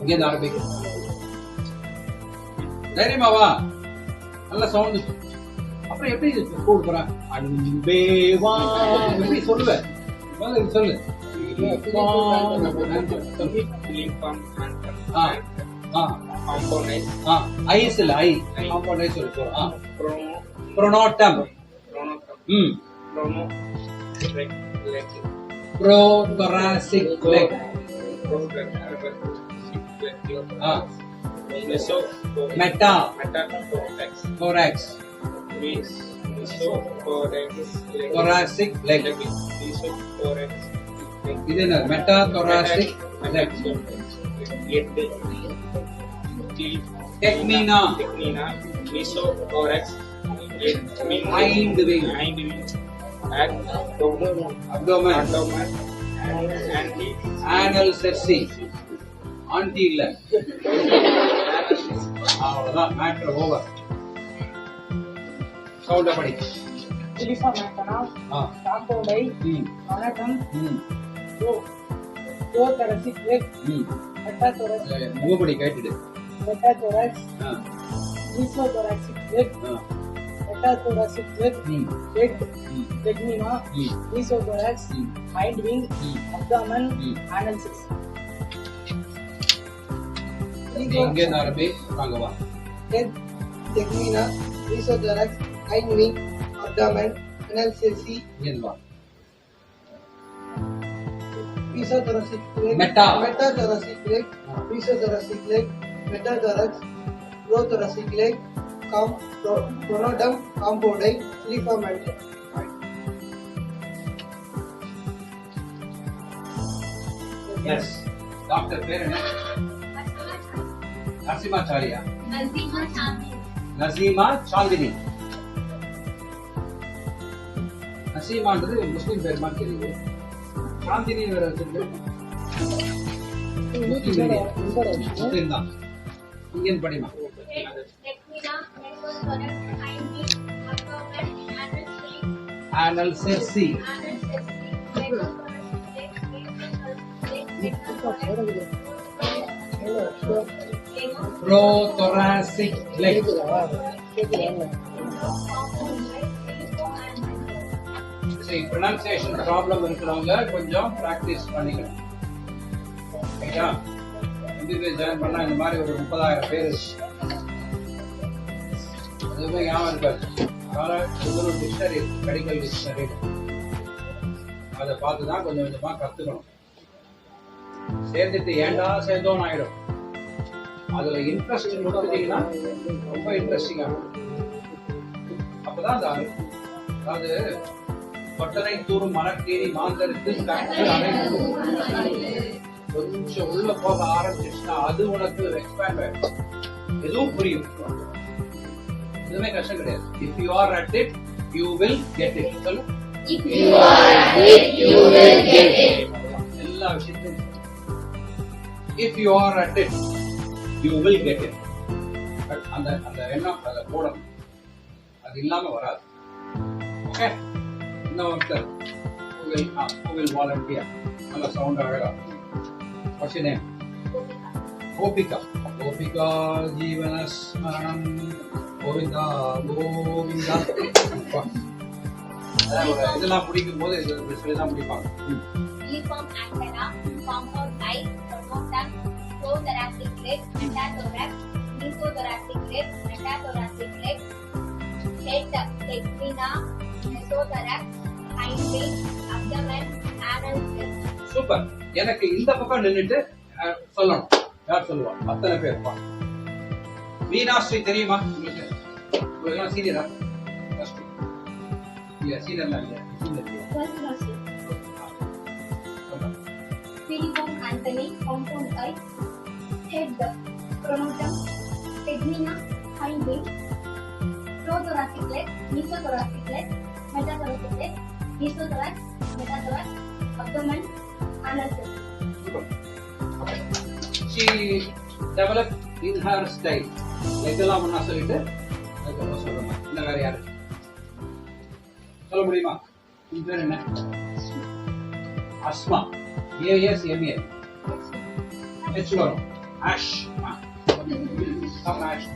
இங்கே ஆரம்பிக்கும். தைரியமாவா? நல்ல சவுண்ட். அப்புறம் எப்படி கூப்பிட்டு போறேன்? அன்பேவா எப்படி சொல்லுவேன்? சொல்லு. ஐஸ் இல்ல ஐ காம்பவுண்ட் சொல்லி போறோம். ப்ரோனோட்டம். ப்ரோதோராசிக் leg. Meta. Metathorax. Thorax. Mesothorax. Thoracic leg. Mesothorax. இது என்ன? Metathoracic leg. Tecmina. Mesothorax. Hind wing. Abdomen. Anal cerci. Anti இல்ல. அவ்வளவுதான், மேட்டர் ஓவர். சவுண்ட படி. Silica macana, Tampodai, Anatum, thoracic leg, metathorax, முகப்படி கேட்டுடு. metathorax, mesothoracic leg, metathoracic leg, head, tegmina, mesothorax, hind wing, abdomen, anal cerci. இங்க இருந்து ஆரம்பி, வாங்க வா. Head, tegmina, mesothorax, hind wing, abdomen, anal cerci, இங்க இருந்து வா. mesothoracic leg, metathoracic leg, mesothoracic leg, metathorax, prothoracic leg, pronotum, compoundai, silica macana. Yes. Doctor பேர் என்ன? நரசிம்மாச்சாரியா? நசீமா சாந்தினி. நசீமான்றது முஸ்லிம் பேர் மாதிரி தெரியுது. சாந்தினி வேற வச்சிருக்கு. முஸ்லிம் தான். Indian படிமா. Anal cerci. Prothoracic leg. சரி, pronunciation problem இருக்கிறவங்க கொஞ்சம் பிராக்டிஸ் பண்ணிக்கணும். சரியா? MBBS ஜாயின் பண்ணா இந்த மாதிரி ஒரு 30,000 பேர் எதுவுமே ஞாபகம் இருக்காது. அதனால ஒரு டிக்ஷனரி, மெடிக்கல் டிக்ஷனரி, அதை பார்த்து தான் கொஞ்சம் கொஞ்சமா கத்துக்கணும். சேர்ந்துட்டு ஏண்டா சேர்ந்தோன்னு ஆயிடும். அதுல இன்ட்ரெஸ்ட் கொடுத்துட்டீங்கன்னா ரொம்ப இன்ட்ரெஸ்டிங்கா இருக்கும். அப்பதான் அதாவது பட்டனை தூரும் மரக்கேரி மாந்தருக்கு கற்று அனைத்து கொஞ்சம் உள்ள போக ஆரம்பிச்சுன்னா அது உனக்கு எக்ஸ்பேண்ட் ஆயிடும். எதுவும் புரியும். எதுவுமே கஷ்டம் கிடையாது. If you are at it you will get it. சொல்லு. எல்லா விஷயத்தையும் if you are at it you will get it. But அந்த எண்ணம் அதை போடணும். அது இல்லாம வராது. ஓகே. இன்னொருத்தர் who will volunteer. நல்ல சவுண்ட் அழகா. What's your name? Gopika. Gopika ஜீவன ஸ்மரணம் கோவிந்தா கோவிந்தா. இதெல்லாம் முடிக்கும் போது இதெல்லாம் முடிப்பாங்க. Uniform antenna, compound eye, pronotum, prothoracic leg, metathorax, mesothoracic leg, metathoracic leg, head, tegmina, mesothorax, hind wing, abdomen, anal cerci. Super. எனக்கு இந்த பக்கம் நின்னுட்டு சொல்லணும். யார் சொல்லுவா? அத்தனை பேர் இருப்பாங்க. மீனாஸ்ரீ தெரியுமா உங்களுக்கு? உங்களுக்கு சீனியரா? இல்ல சீனியர்லாம் இல்ல. Uniform antenna, compound eye, head, pronotum, tegmina, hind wing, prothoracic leg, mesothoracic leg, metathoracic leg, mesothorax, metathorax, abdomen, anal cerci. She developed in her style. இதெல்லாம் ஒண்ணா சொல்லிட்டு அதுக்கப்புறம் சொல்றேன். இந்த வேற யாரு சொல்ல முடியுமா? உங்க பேர் என்ன? அஸ்மா. ASMA. H வரும். Ash. Come Ash.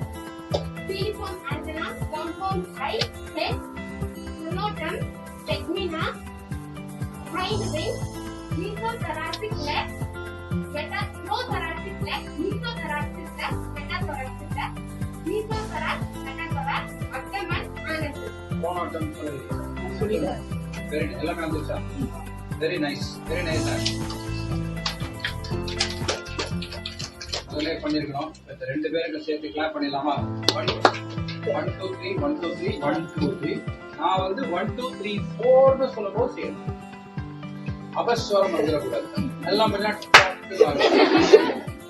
Uniform antenna, compound eye, head, pronotum, tegmina, hind wing, mesothoracic leg, prothoracic leg, mesothoracic leg, metathoracic leg, mesothorax, metathorax, abdomen, anal cerci. Pronotum சொல்லுங்க. Very எல்லாமே வந்துச்சா? Very nice. Very nice. முதல்ல பண்ணிருக்கணும். இந்த ரெண்டு பேருக்கு சேர்த்து கிளாப் பண்ணிடலாமா? 1 2 3 1 2 3 1 2 3. நான் வந்து 1 2 3 4ன்னு சொல்லும்போது செய்யணும். அபஸ்வரம் வந்துடக்கூடாது. எல்லாம் பண்ணா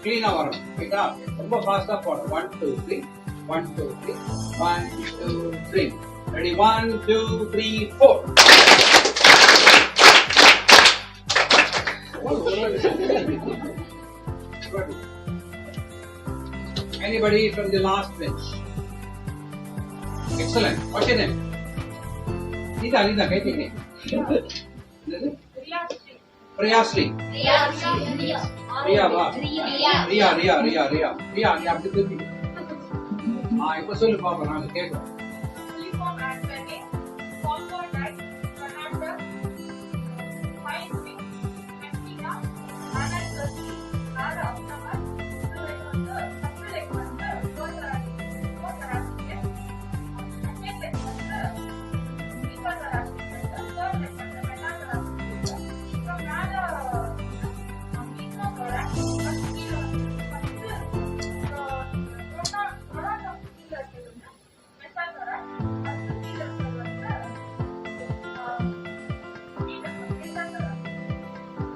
கிளீனா வரணும். ரைட்டா? ரொம்ப ஃபாஸ்டா போடணும். 1 2 3 1 2 3 1 2 3. Ready? 1 2 3 4. Anybody from the last bench? Excellent. What's your name? Nita, kaitike. Priyasri. Riya, va. Riya. நீ அப்படி திருப்பி. இப்ப சொல்லு பாப்பா, நான் கேட்கிறேன்.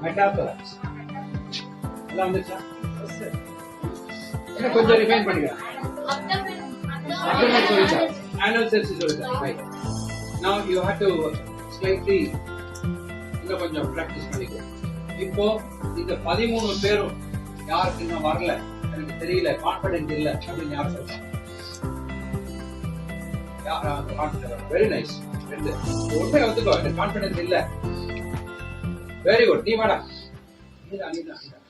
மெட்டாதோராக்ஸ் எல்லாம் வந்துச்சா? என்ன கொஞ்சம் ரிஃபைன் பண்ணிக்கலாம். அப்டமன் சொல்லிச்சா? ஆனல் செல்ஸ் சொல்லிச்சா? Right. Now you have to slightly இன்னும் கொஞ்சம் பிராக்டிஸ் பண்ணிக்கோ. இப்போ இந்த 13 பேரும் யாருக்கு இன்னும் வரல, எனக்கு தெரியல, கான்ஃபிடென்ட் இல்ல அப்படின்னு யார் சொல்றாங்க? யாரா கான்ஃபிடென்ட்? Very nice. ஒண்ணே வந்துக்கோ, எனக்கு கான்ஃபிடென்ட் இல்ல. Very good. நீ வாடா. நீதான்.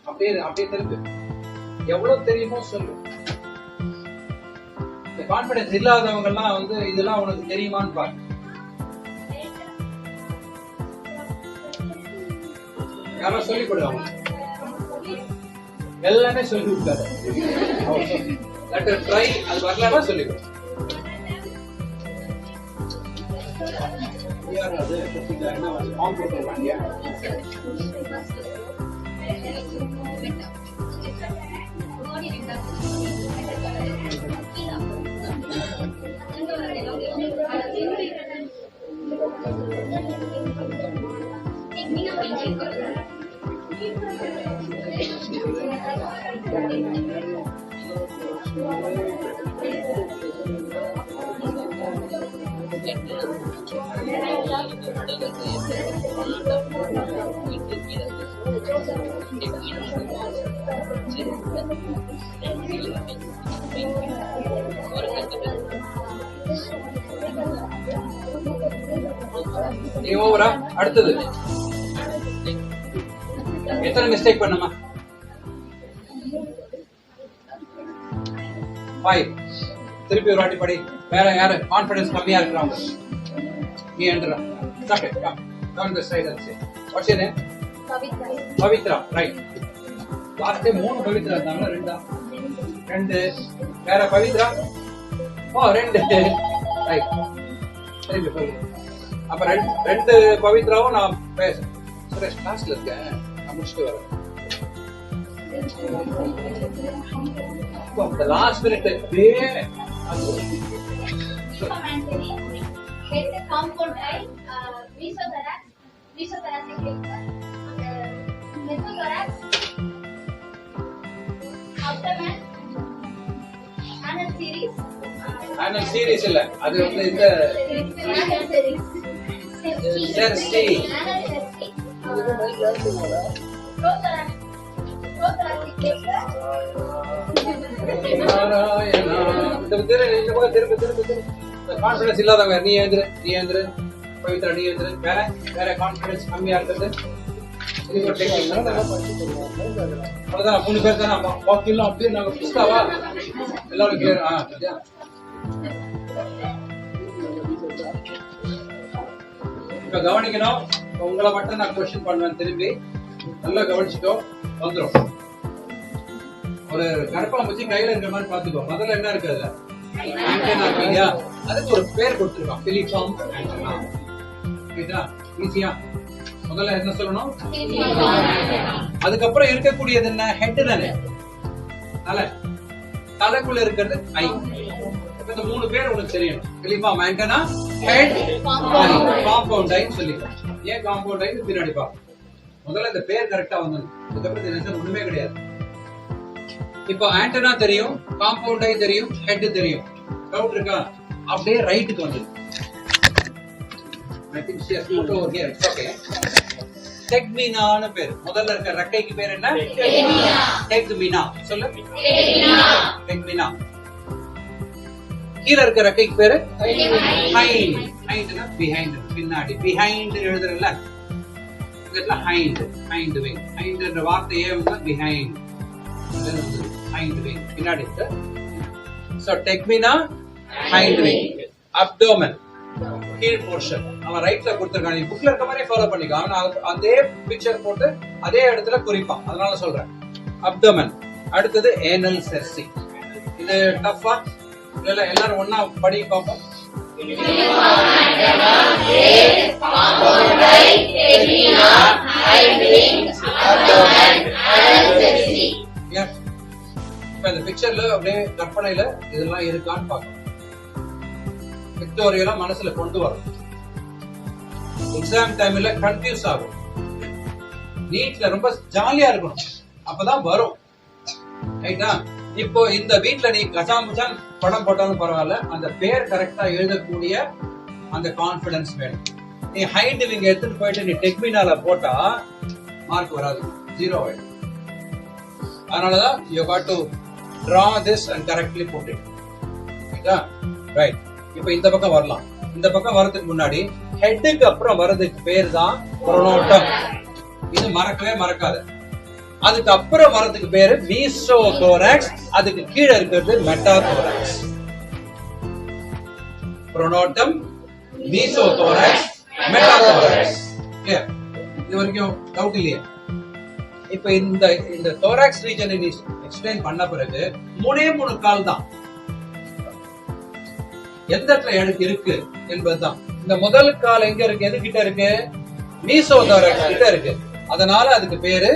அப்படியே தெரிஞ்சு எவ்வளவு தெரியுமோ சொல்லு. இந்த கான்பிடன்ஸ் இல்லாதவங்க எல்லாம் வந்து இதெல்லாம் உனக்கு தெரியுமான்னு பாரு. யாரோ சொல்லி கொடுவாங்க. எல்லாமே சொல்லி கொடுக்காது. ட்ரை. அது வரலன்னா சொல்லி கொடு. அது என்ன ஃபார்ம் போட்டுருவாங்க. நீ ஓவரா? அடுத்தது எத்தனை மிஸ்டேக் பண்ணமா? 5. திருப்பி ஒரு வாட்டி படி. வேற யாரு கான்ஃபிடன்ஸ் கம்மியா இருக்கிறாங்க? நீ என்ட்ரா. Okay, come. Down the side and say. What's your name? Pavithra. Right. Last time 3 Pavithra இருந்தாங்க. 2. வேற பவித்ரா? 2. ரைட். திருப்பி சொல்லு. அப்ப 2 பவித்ராவும் நான் பேசுறேன். சுரேஷ் கிளாஸ்ல இருக்கேன், நான் முடிச்சுட்டு வரேன். The last minute anal series இல்ல, அது வந்து இந்த கான்பிடன்ஸ் இல்லாதவங்க நீ ஏந்திரு பவித்ரா, நீ ஏந்திரு. வேற கான்பிடன்ஸ் கம்மியா இருக்கிறது அவ்வளவுதான். 3 பேர் தானே வாக்கிலாம் அப்படியே நாங்க புஸ்தாவா எல்லாரும் கிளியர். இப்ப கவனிக்கணும். உங்களை மட்டும் நான் கொஸ்டின் பண்ணுவேன். திரும்பி நல்லா கவனிச்சுட்டோம். வந்துடும். ஒரு கரப்பாம்பூச்சி கையில இருக்கிற மாதிரி பாத்துக்கோ. முதல்ல என்ன இருக்கு அதுல? ஆண்டனா இருக்கு இல்லையா? அதுக்கு ஒரு பேர் கொடுத்துருக்கான், பிலிஃபார்ம் ஆண்டனா. ஈஸியா முதல்ல என்ன சொல்லணும்? அதுக்கப்புறம் இருக்கக்கூடியது என்ன? ஹெட் தானே. தலை, தலைக்குள்ள இருக்கிறது ஐ. இந்த 3 பேர் உனக்கு தெரியணும். ஃபிலிஃபார்ம் ஆண்டனா, ஹெட், காம்பவுண்ட் ஐன்னு சொல்லிக்கலாம். ஏன் காம்பவுண்ட் ஐன்னு பின்னாடி பார்ப்போம். முதல்ல இந்த பேர் கரெக்டா வந்துடும். இதுக்கப்புறம் ஒண்ணுமே கிடையாது. இப்போ ஆண்டனா தெரியும், காம்பவுண்ட் ஐ தெரியும், ஹெட் தெரியும். டவுட் இருக்கா? அப்படியே ரைட்டுக்கு வந்துடும். I think she has put over here. It's okay. டெக்மினான்னு பேர். முதல்ல இருக்க ரெக்கைக்கு பேர் என்ன? டெக்மினா. சொல்லு. டெக்மினா. கீழ இருக்க ரெக்கைக்கு பேரு ஹைண்ட். ஹைண்ட்னா பிஹைண்ட், பின்னாடி. பிஹைண்ட் எழுதுறல, இதெல்லாம் ஹைண்ட். Hind wing. ஹைண்ட்ன்ற வார்த்தையே வந்து பிஹைண்ட். ஹைண்ட் விங் பின்னாடி இருக்கு. So tegmina, hind wing. Abdomen கீழ் போர்ஷன். அவன் ரைட்ல கொடுத்திருக்கான். நீ புக்ல இருக்க மாதிரி ஃபாலோ பண்ணிக்கோ. அவன் அதே பிக்சர் போட்டு அதே இடத்துல குறிப்பான். அதனால சொல்றேன். அப்டோமன். அடுத்தது ஏனல் செர்சி. இது டஃபா இல்ல? எல்லாரும் ஒண்ணா படி பார்ப்போம். இப்ப இந்த பிக்சர்ல அப்படியே கற்பனையில இதெல்லாம் இருக்கான்னு பார்க்கணும். விக்டோரியெல்லாம் மனசுல கொண்டு வரும். எக்ஸாம் டைம்ல கன்ஃபியூஸ் ஆகும். நீட்ல ரொம்ப ஜாலியா இருக்கணும், அப்பதான் வரும். ரைட்டா? இப்போ இந்த வீட்ல நீ கசாமுச்சான் படம் போட்டாலும் பரவாயில்ல, அந்த பேர் கரெக்டா எழுதக்கூடிய அந்த கான்பிடன்ஸ் வேணும். நீ ஹைண்ட் விங் எடுத்துட்டு போயிட்டு நீ டெக்மினால போட்டா மார்க் வராது, 0 ஆயிடும். அதனாலதான் you got to draw this and correctly put it. ரைட்டா? ரைட். இப்ப இந்த பக்கம் வரலாம். இந்த பக்கம் வரதுக்கு முன்னாடி ஹெட்டுக்கு அப்புறம் வரதுக்கு பேர் தான் புரோனோட்டம். இது மறக்கவே மறக்காது. அதுக்கு அப்புறம் வரதுக்கு பேரு மீசோதோராக்ஸ். அதுக்கு கீழே இருக்கிறது மெட்டாதோராக்ஸ். புரோனோட்டம், மீசோதோராக்ஸ், மெட்டாதோராக்ஸ். கிளியர்? இது வரைக்கும் டவுட் இல்லையா? இப்ப இந்த தோராக்ஸ் ரீஜனை நீ எக்ஸ்பிளைன் பண்ண பிறகு 3 கால் தான் எந்த இடத்துல இருக்கு என்பதுதான். இந்த முதல் கால் எங்க இருக்கு? எது கிட்ட இருக்கு? மீசோதோராக்ஸ் கிட்ட இருக்கு. அதனால அதுக்கு பேரு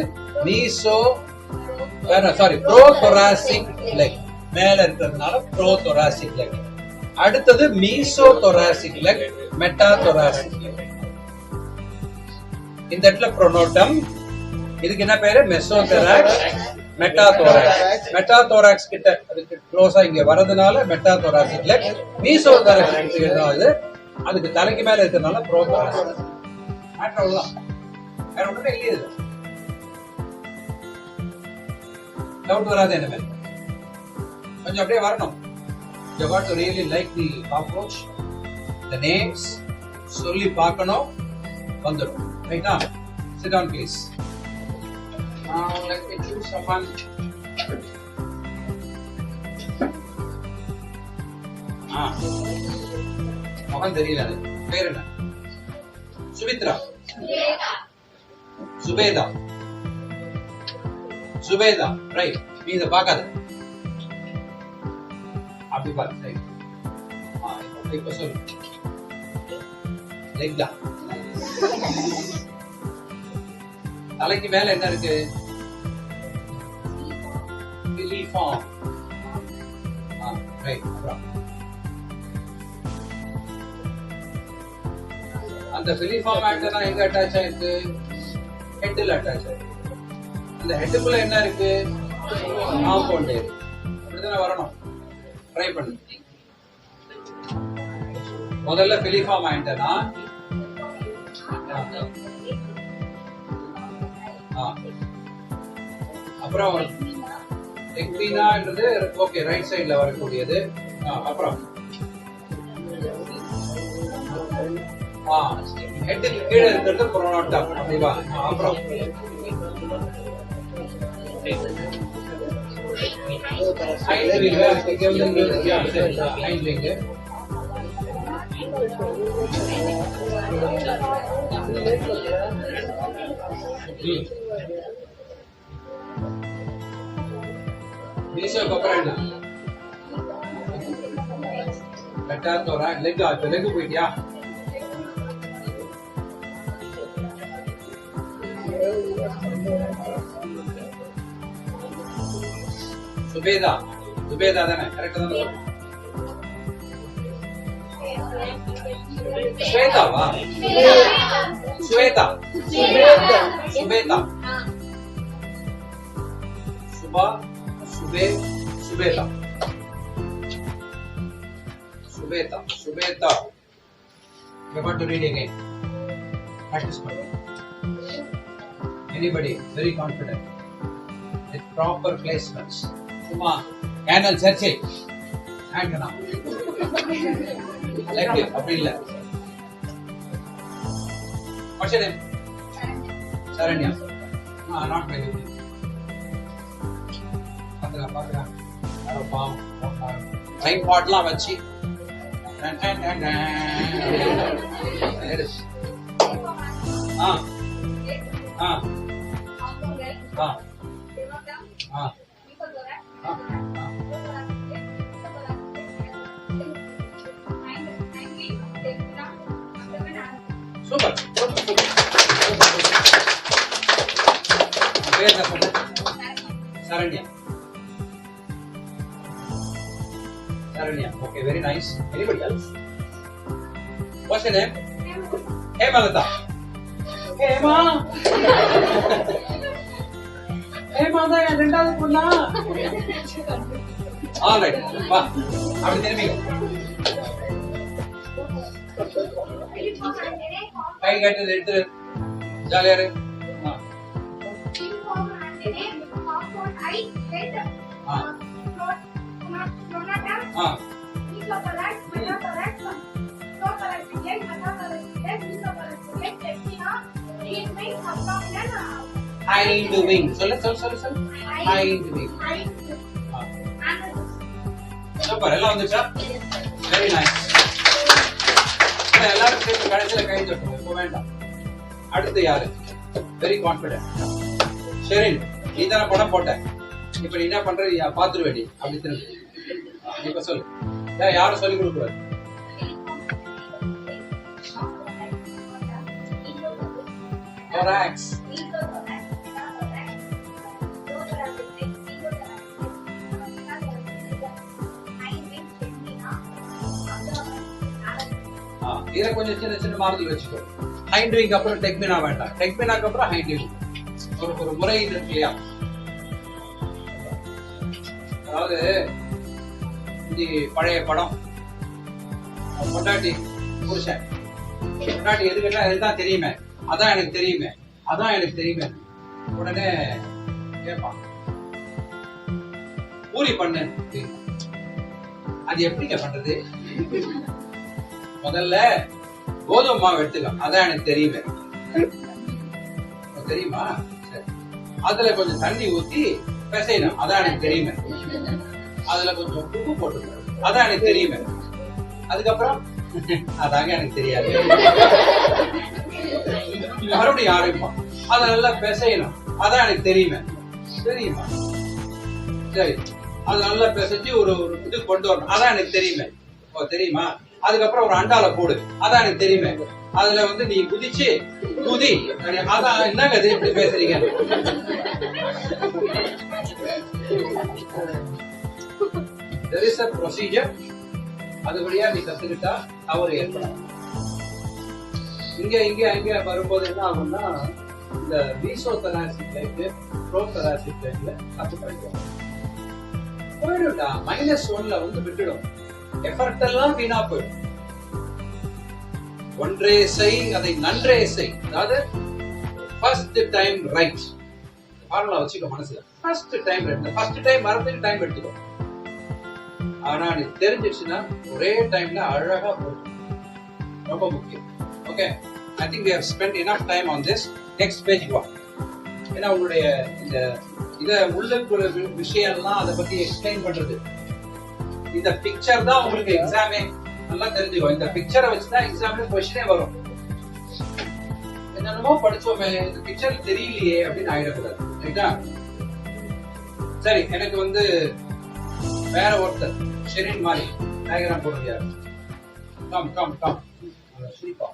ப்ரோதொராசிக் லெக். மேல இருக்கிறதுனால ப்ரோதொராசிக் லெக். அடுத்தது மீசோதொராசிக் லெக், மெட்டாதொராசிக் லெக். இந்த இடத்துல புரோனோட்டம். இதுக்கு என்ன பேரு? மெசோதொராக்ஸ், மெட்டாதோராக்ஸ். மெட்டாதோராக்ஸ் கிட்ட அதுக்கு க்ளோஸா இங்க வரதுனால மெட்டாதோராசிக் லெக். மீசோதொராக்ஸ் இது அதுக்கு தலைக்கு மேல இருக்கிறதுனால ப்ரோதொராசிக். மேட்டர் அவ்வளவுதான், வேற ஒண்ணுமே இல்லையே. டவுட் வராது என்ன? கொஞ்சம் அப்படியே வரணும். You got to really like the approach, the names, சொல்லி பார்க்கணும், வந்துடும். ரைட்டா? Sit down please. Now let me choose someone. மகன் தெரியல. பேர் என்ன? சுமித்ரா. சுபேதா. சுபேதா. ரைட். நீ இதை பார்க்காத, அப்படி பாரு. இப்ப சொல்லு. லைக்லா. தலைக்கு மேல என்ன இருக்கு? ஃபிலிஃபார்ம். ரைட். அப்புறம் அந்த ஃபிலிஃபார்ம் ஆண்டனா எங்க அட்டாச் ஆயிருக்கு? ஹெட்ல அட்டாச் ஆயிருக்கு. அந்த ஹெட்டுக்குள்ள என்ன இருக்கு? காம்பவுண்ட் இருக்கு. அப்படிதானே வரணும். ட்ரை பண்ணு. முதல்ல ஃபிலிஃபார்ம் ஆண்டனா, அப்புறம் டெக்மினான்றது ஓகே ரைட் சைடுல வரக்கூடியது. அப்புறம் ஹெட்டுக்கு கீழே இருக்கிறது புரோனோட்டம். அப்படிவா? அப்புறம் ஹைண்ட் விங். Hind wing. மீசோக்கு அப்புறம் என்ன? மெட்டாதோராக்ஸ். லெக்கா. இப்ப லெக்கு போயிட்டியா? சுபேதா சுபேதா தானே கரெக்டா தானே ஸ்வேதாவா ஸ்வேதா சுபேதா சுபா சுபே Subetha Subetha Subetha you want to read again practice பண்ணு anybody very confident with proper placements சும்மா கேனல் சர்ச்சை ஆண்டனா like it அப்படி இல்ல what's your name Saranya not my name பாருங்க யாரோ பாவம் ட்ரைபாட்லாம் வச்சு super Saranya Saranya. Okay, very nice. Anybody else? What's your name? Hemalata. Hema. Hema da ya ரெண்டாவது பொண்ணா? All right. வா. அப்படி திரும்பிங்க. கை கட்டி எடுத்து ஜாலியா இரு. Hind wing. சொல்லு. Hind wing. சூப்பர் எல்லாம் வந்துச்சா? Very nice. எல்லாரும் சேர்த்து கடைசியில கை தட்டுங்க. இப்போ வேண்டாம். அடுத்து யாரு? Very confident. சரி நீ தானே படம் போட்ட. இப்ப நீ என்ன பண்ற? பாத்துருவேடி அப்படி திரும்பி. இப்ப சொல்லு. யாரும் சொல்லி கொடுக்கூடாது. Thorax. இத கொஞ்சம் சின்ன மாறுதல் வச்சுக்கோ. ஹைண்ட் விங் அப்புறம் டெக்மினா வேண்டாம். டெக்மினாக்கு அப்புறம் ஹைண்ட் விங். ஒரு முறை இருக்கு இல்லையா? அதாவது இது பழைய படம். பொண்டாட்டி புருஷன் பொண்டாட்டி எது கேட்டா இதுதான் தெரியுமே, அதான் எனக்கு தெரியுமே. உடனே கேட்பான் பூரி பண்ணு. அது எப்படிங்க பண்றது? முதல்ல கோதுமை மாவு எடுத்துக்க, அதான் எனக்கு தெரியுமே. தெரியுமா? சரி. அதுல கொஞ்சம் தண்ணி ஊத்தி பிசையணும், அதான் எனக்கு தெரியுமே. அதுல கொஞ்சம் உப்பு போட்டுக்கணும், அதான் எனக்கு தெரியுமே. அதுக்கப்புறம் அதாங்க எனக்கு தெரியாது. மறுபடியும் ஆரம்பிப்போம். அதை நல்லா பிசையணும், அதான் எனக்கு தெரியுமா? சரி, அது நல்லா பிசைஞ்சு ஒரு இது கொண்டு வரணும், அதான் எனக்கு தெரியுமே. தெரியுமா? அதுக்கப்புறம் ஒரு அண்டால போடு, அதான் எனக்கு தெரியுமே. அதுல நீ குதிச்சு குதி, அதான் என்னங்க இது இப்படி பேசுறீங்க? There is a procedure. அதுபடியா நீ கத்துக்கிட்டா தவறு ஏற்படாது. இங்க வரும்போது என்ன ஆகும்னா, இந்த மீசோதராசிக் லைஃப் ப்ரோதராசிக் லைஃப்ல தப்பு கிடைக்கும். போயிடும்டா, -1ல விட்டுடும். எஃபர்ட் எல்லாம் வீணா போயிடும். ஒன்றே செய், அதை நன்றே செய். அதாவது ஃபர்ஸ்ட் டைம் ரைட் ஃபார்முலா வச்சுக்கோ மனசுல. First time right. First time வரதுக்கு டைம் எடுத்துக்கோ. ஆனா நீ தெரிஞ்சிடுச்சுன்னா ஒரே டைம்ல அழகா போகும். ரொம்ப முக்கியம். Okay, I think we have spent enough time on this. next page வா. ஏன்னா உங்களுடைய இந்த உள்ளுக்குள்ள விஷயம்லாம் அதை பத்தி எக்ஸ்பிளைன் பண்றது. இந்த பிக்சர் தான் உங்களுக்கு எக்ஸாமே. நல்லா தெரிஞ்சுக்கோ, இந்த பிக்சரை வச்சுதான் எக்ஸாம்ல क्वेश्चनே வரும். என்னென்னமோ படிச்சோமே, இந்த பிக்சர் தெரியலையே அப்படின்னு ஆயிடக்கூடாது. ரைட்டா? சரி, எனக்கு வேற ஒருத்தர் ஷெரின் மாதிரி டயக்ராம் போடுறது யாரு? கம் ஸ்ரீபா.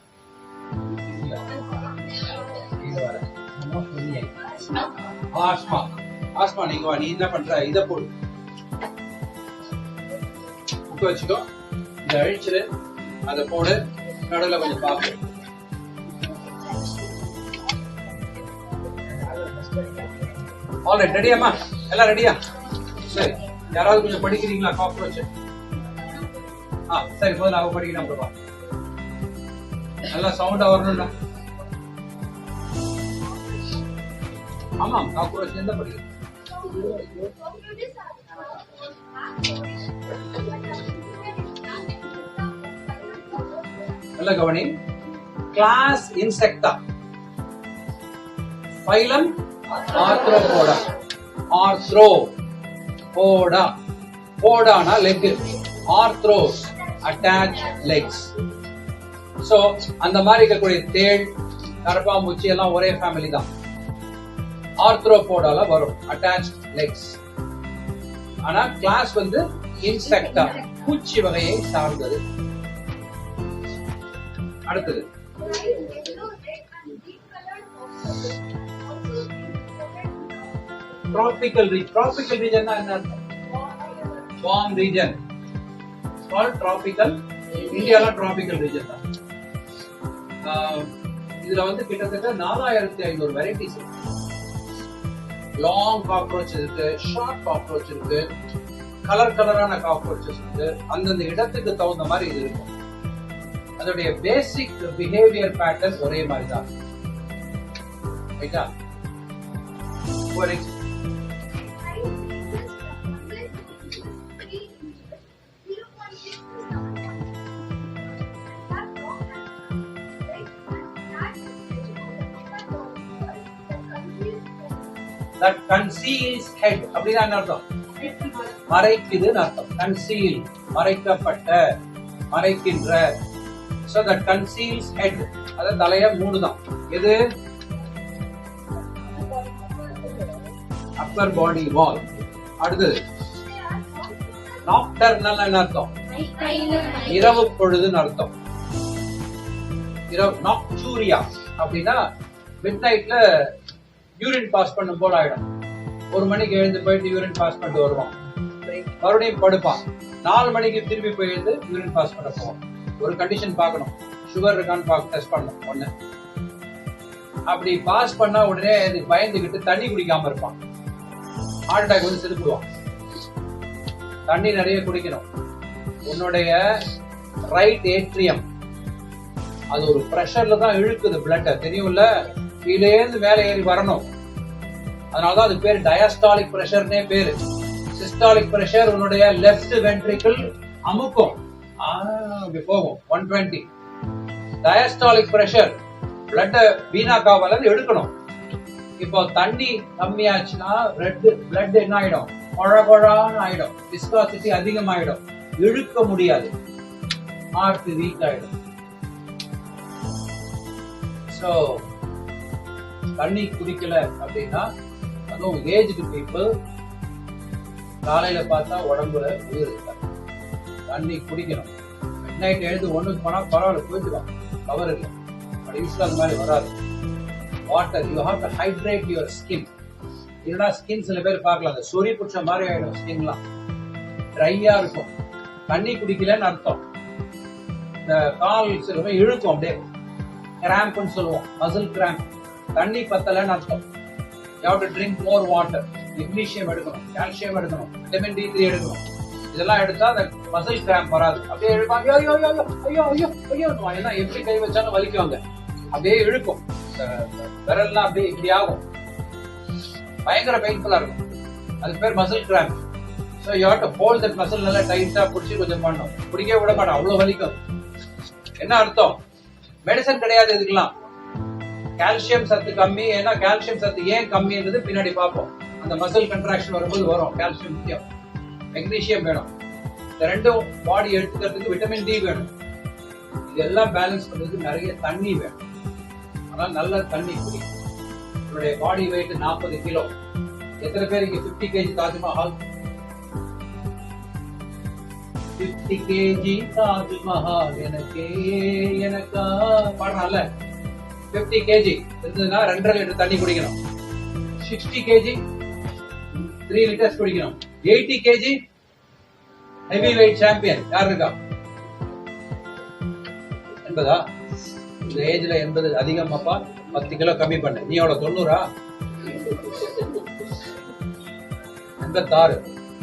ஆஸ்மா நீங்க வா. நீ என்ன பண்ற? இத போடு. புக்கு வச்சுக்கோ, இதை அழிச்சிரு, அதை போடு, நடுவில் கொஞ்சம் பாப்பு. ஆல்ரைட், ரெடியாம்மா? எல்லாம் ரெடியா? சரி, யாராவது கொஞ்சம் படிக்கிறீங்களா? காக்ரோச். சரி, முதல்ல அவ படிக்கிறேன். அப்புறமா நல்லா சவுண்டா வரணும்டா. ஆமா, காக்ரோச் எந்த படிக்கிறேன்? நல்ல கவனி. Class insecta, phylum arthropoda. Arthropoda, போடானா leg, arthros attach legs. So அந்த மாதிரி இருக்கக்கூடிய தேள், கரப்பாம்பூச்சி எல்லாம் ஒரே ஃபேமிலி தான். ஆர்த்ரோபோடால வரும் அட்டாச் லெக்ஸ். ஆனா கிளாஸ் வந்து இன்செக்டா, பூச்சி வகையை சார்ந்தது. அடுத்தது tropical region. Tropical region என்ன அர்த்தம்? warm region. It's called tropical. இந்தியால tropical region தான். இதுல வந்து கிட்டத்தட்ட 4500 வெரைட்டிஸ் இருக்கு. லாங் காக்ரோச் இருக்கு, ஷார்ட் காக்ரோச் இருக்கு, கலரான காக்ரோச்சஸ் இருக்கு. அந்தந்த இடத்துக்கு தகுந்த மாதிரி இது இருக்கும். அதோடைய பேசிக் பிஹேவியர் பேட்டர்ன் ஒரே மாதிரி தான். ரைட்டா? that conceals head அப்படினா என்ன அர்த்தம்? மறைக்குதுன்னு அர்த்தம். conceal, மறைக்கப்பட்ட, மறைக்கின்ற. so that conceals head, அத தலைய மூடுதான். எது? upper body wall. அடுத்தது nocturnal என்ன அர்த்தம்? இரவு பொழுதுன்னு அர்த்தம். இரவு. nocturia அப்படின்னா மிட்நைட்ல யூரின் பாஸ் பண்ணும் போல ஆயிடும். 1 மணிக்கு எழுந்து போயிட்டு யூரின் பாஸ் பண்ணிட்டு வருவான், மறுபடியும் படுப்பான். 4 மணிக்கு திரும்பி போய் எழுந்து யூரின் பாஸ் பண்ண போவான். ஒரு கண்டிஷன் பார்க்கணும், சுகர் இருக்கான்னு டெஸ்ட் பண்ணணும். ஒண்ணு அப்படி பாஸ் பண்ணா உடனே பயந்துகிட்டு தண்ணி குடிக்காம இருப்பான், ஹார்ட் அட்டாக் வந்து செத்துக்குவான். தண்ணி நிறைய குடிக்கணும். உன்னுடைய ரைட் ஏட்ரியம் அது ஒரு பிரஷர்ல தான் இழுக்குது பிளட், தெரியும்ல? கீழேந்து மேலே ஏறி வரணும். அதனாலதான் அது பேர் டயஸ்டாலிக் பிரஷர்னே பேரு. சிஸ்டாலிக் பிரஷர் உன்னுடைய லெஃப்ட் வென்ட்ரிக்கிள் அமுக்கும், அப்படி போகும் 120. டயஸ்டாலிக் பிரஷர் பிளட் வீணாக்காவல எடுக்கணும். இப்போ தண்ணி கம்மியாச்சுன்னா பிளட் என்ன ஆயிடும்? கொழகொழான்னு ஆயிடும், விஸ்காசிட்டி அதிகமாயிடும், இழுக்க முடியாது, ஹார்ட் வீக் ஆயிடும். சோ தண்ணி குடிக்கல அப்படின்னா, அதுவும் ஏஜ்டு பீப்புள், காலையில பார்த்தா உடம்புல உயிர் இருக்காது. தண்ணி குடிக்கணும். மிட் நைட் எழுந்து ஒண்ணுக்கு போனா பரவாயில்ல, போயிட்டுவான், கவர் இல்லை. பட் யூஸ்வலா அந்த மாதிரி வராது. Water, you have to hydrate your skin. இல்லைன்னா ஸ்கின் சில பேர் பார்க்கலாம், அந்த சொறி புடிச்ச மாதிரி ஆயிடும், ஸ்கின்லாம் ட்ரையா இருக்கும். தண்ணி குடிக்கலன்னு அர்த்தம். இந்த கால் சில பேர் இழுக்கும், அப்படியே கிராம்ப்னு சொல்லுவோம், மசில் கிராம்ப். தண்ணி பத்தலன்னு அர்த்தம். You have to drink more water. Magnesium எடுக்கணும், கால்சியம் எடுக்கணும், விட்டமின் D3 எடுக்கணும். இதெல்லாம் எடுத்தா அந்த மசில் கிராம்ப் வராது. அப்படியே இழுப்பாங்க, ஐயோ ஐயோ ஐயோ ஐயோ ஐயோ, ஏன்னா எப்படி கை வச்சாலும் வலிக்குவாங்க, அப்படியே இழுக்கும், விரல்லாம் அப்படியே இப்படி ஆகும், பயங்கர பெயின்ஃபுல்லா இருக்கும். அது பேர் muscle cramp. So you have to hold that muscle நல்லா டைட்டா புடிச்சு கொஞ்சம் பண்ணணும். பிடிக்கவே விட மாட்டோம், அவ்வளவு வலிக்கும். என்ன அர்த்தம்? மெடிசன் கிடையாது இதுக்கெல்லாம். கால்சியம் சத்து கம்மி. ஏன்னா கால்சியம் சத்து ஏன் கம்மின்றது பின்னாடி பார்ப்போம். அந்த மசில் கன்ட்ராக்ஷன் வரும்போது வரும். கால்சியம் முக்கியம், மெக்னீசியம் வேணும். இந்த ரெண்டும் பாடி எடுத்துக்கிறதுக்கு விட்டமின் D வேணும். இதெல்லாம் பேலன்ஸ் பண்றதுக்கு நிறைய தண்ணி வேணும். அதனால நல்ல தண்ணி குடி. உங்களுடைய பாடி வெயிட் 40 கிலோ. எத்தனை பேருக்கு 50 kg தாஜ்மஹால்? 50 kg தாஜ்மஹால் எனக்கே எனக்கா பாடுறான்ல. 50 kg இருந்ததுன்னா 2.5 லிட்டர் தண்ணி குடிக்கணும். 60 kg 3 லிட்டர்ஸ் குடிக்கணும். 80 kg ஹெவி வெயிட் சாம்பியன் யார் இருக்கா? 80? இந்த ஏஜ்ல 80 அதிகமாப்பா. 10 கிலோ கம்மி பண்ணு. நீ எவ்வளவு 90? 86.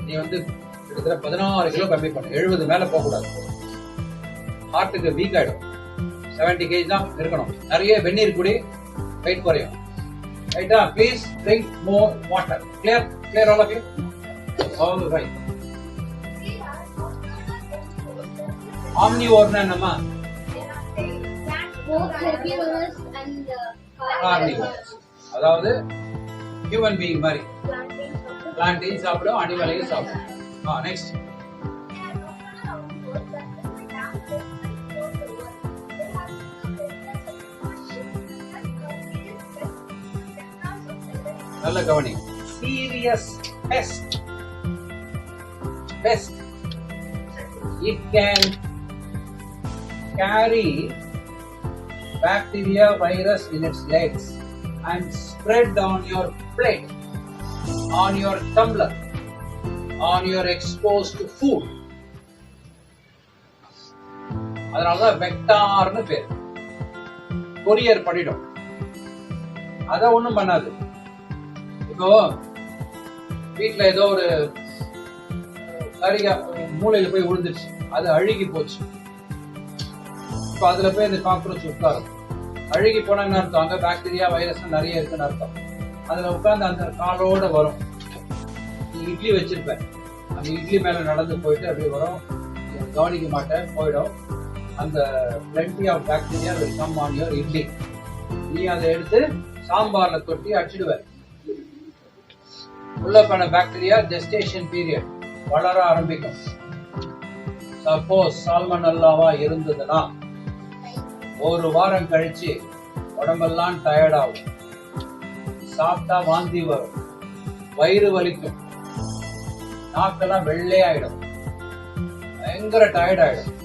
நீ வந்து கிட்டத்தட்ட 16 கிலோ கம்மி பண்ணு. 70 மேல போக கூடாது. ஹார்ட்டுக்கு வீக் ஆயிடும். 70 kg தான் இருக்கணும். நிறைய வெந்நீர் குடி, வெயிட் குறையும். ரைட்டா? Please drink more water. Clear? Clear all of you? All right. ஆம்னிவோர்னா என்னம்மா? Both herbivores and carnivores. அதாவது ஹியூமன் பீயிங் மாதிரி பிளான்டையும் சாப்பிடும், அனிமலையும் சாப்பிடும். நெக்ஸ்ட். நல்ல கவனி. Serious pest. Pest. It can carry bacteria, virus in its legs and spread on your plate, on your tumbler, on your exposed food. அதனாலதான் வெக்டார்னு பேர். கொரியர் பண்ணிடும். அத ஒண்ணும் பண்ணாது. இப்போ வீட்டுல ஏதோ ஒரு கறியா மூளையில போய் விழுந்துச்சு, அது அழுகி போச்சு. இப்போ அதுல போய் இந்த காக்ரோச் உட்காரும். அழுகி போனா என்ன அர்த்தம்? அங்க பாக்டீரியா வைரஸ் நிறைய இருக்குன்னு அர்த்தம். அதுல உட்கார்ந்து அந்த காலோட வரும். நீ இட்லி வச்சிருப்பேன், அந்த இட்லி மேல நடந்து போயிட்டு அப்படியே வரும். கவனிக்க மாட்டேன், போயிடும். அந்த plenty of bacteria will come on your idli. நீ அதை எடுத்து சாம்பார்ல கொட்டி அடிச்சிடுவ. உள்ள பண்ண பாக்டீரியா ஜெஸ்டேஷன் பீரியட் வளர ஆரம்பிக்கும். சப்போஸ் சால்மனல்லாவா இருந்ததுன்னா ஒரு வாரம் கழிச்சு உடம்பெல்லாம் டயர்ட் ஆகும், சாப்பிட்டா வாந்தி வரும், வயிறு வலிக்கும், நாக்கெல்லாம் வெள்ளையாயிடும், பயங்கர டயர்ட் ஆயிடும்.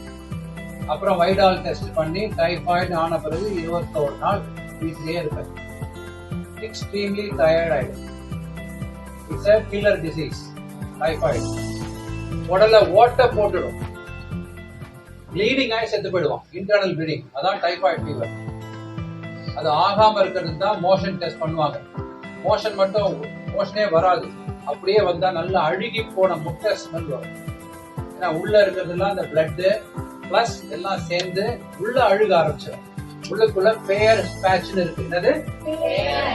அப்புறம் வைடால் டெஸ்ட் பண்ணி டைபாய்டு ஆன பிறகு 21 நாள் வீட்டிலேயே இருப்பேன். எக்ஸ்ட்ரீம்லி டயர்ட் ஆயிடும். It's a killer disease. Typhoid உடல்ல ஓட்ட போட்டுடும், ப்ளீடிங் ஆகி செத்து போயிடுவான். இன்டர்னல் ப்ளீடிங், அதான் டைபாய்டு ஃபீவர். அது ஆகாம இருக்கிறதுக்கு தான் மோஷன் டெஸ்ட் பண்ணுவாங்க. மோஷன் மட்டும் மோஷனே வராது, அப்படியே வந்தா நல்லா அழுகி போன முட்டை ஸ்மெல் வரும். ஏன்னா உள்ள இருக்கிறதுலாம் அந்த பிளட் பிளஸ் எல்லாம் சேர்ந்து உள்ள அழுக ஆரம்பிச்சிடும். உள்ளுக்குள்ள பேர் ஸ்பேட்ச்னு இருக்கு. என்னது?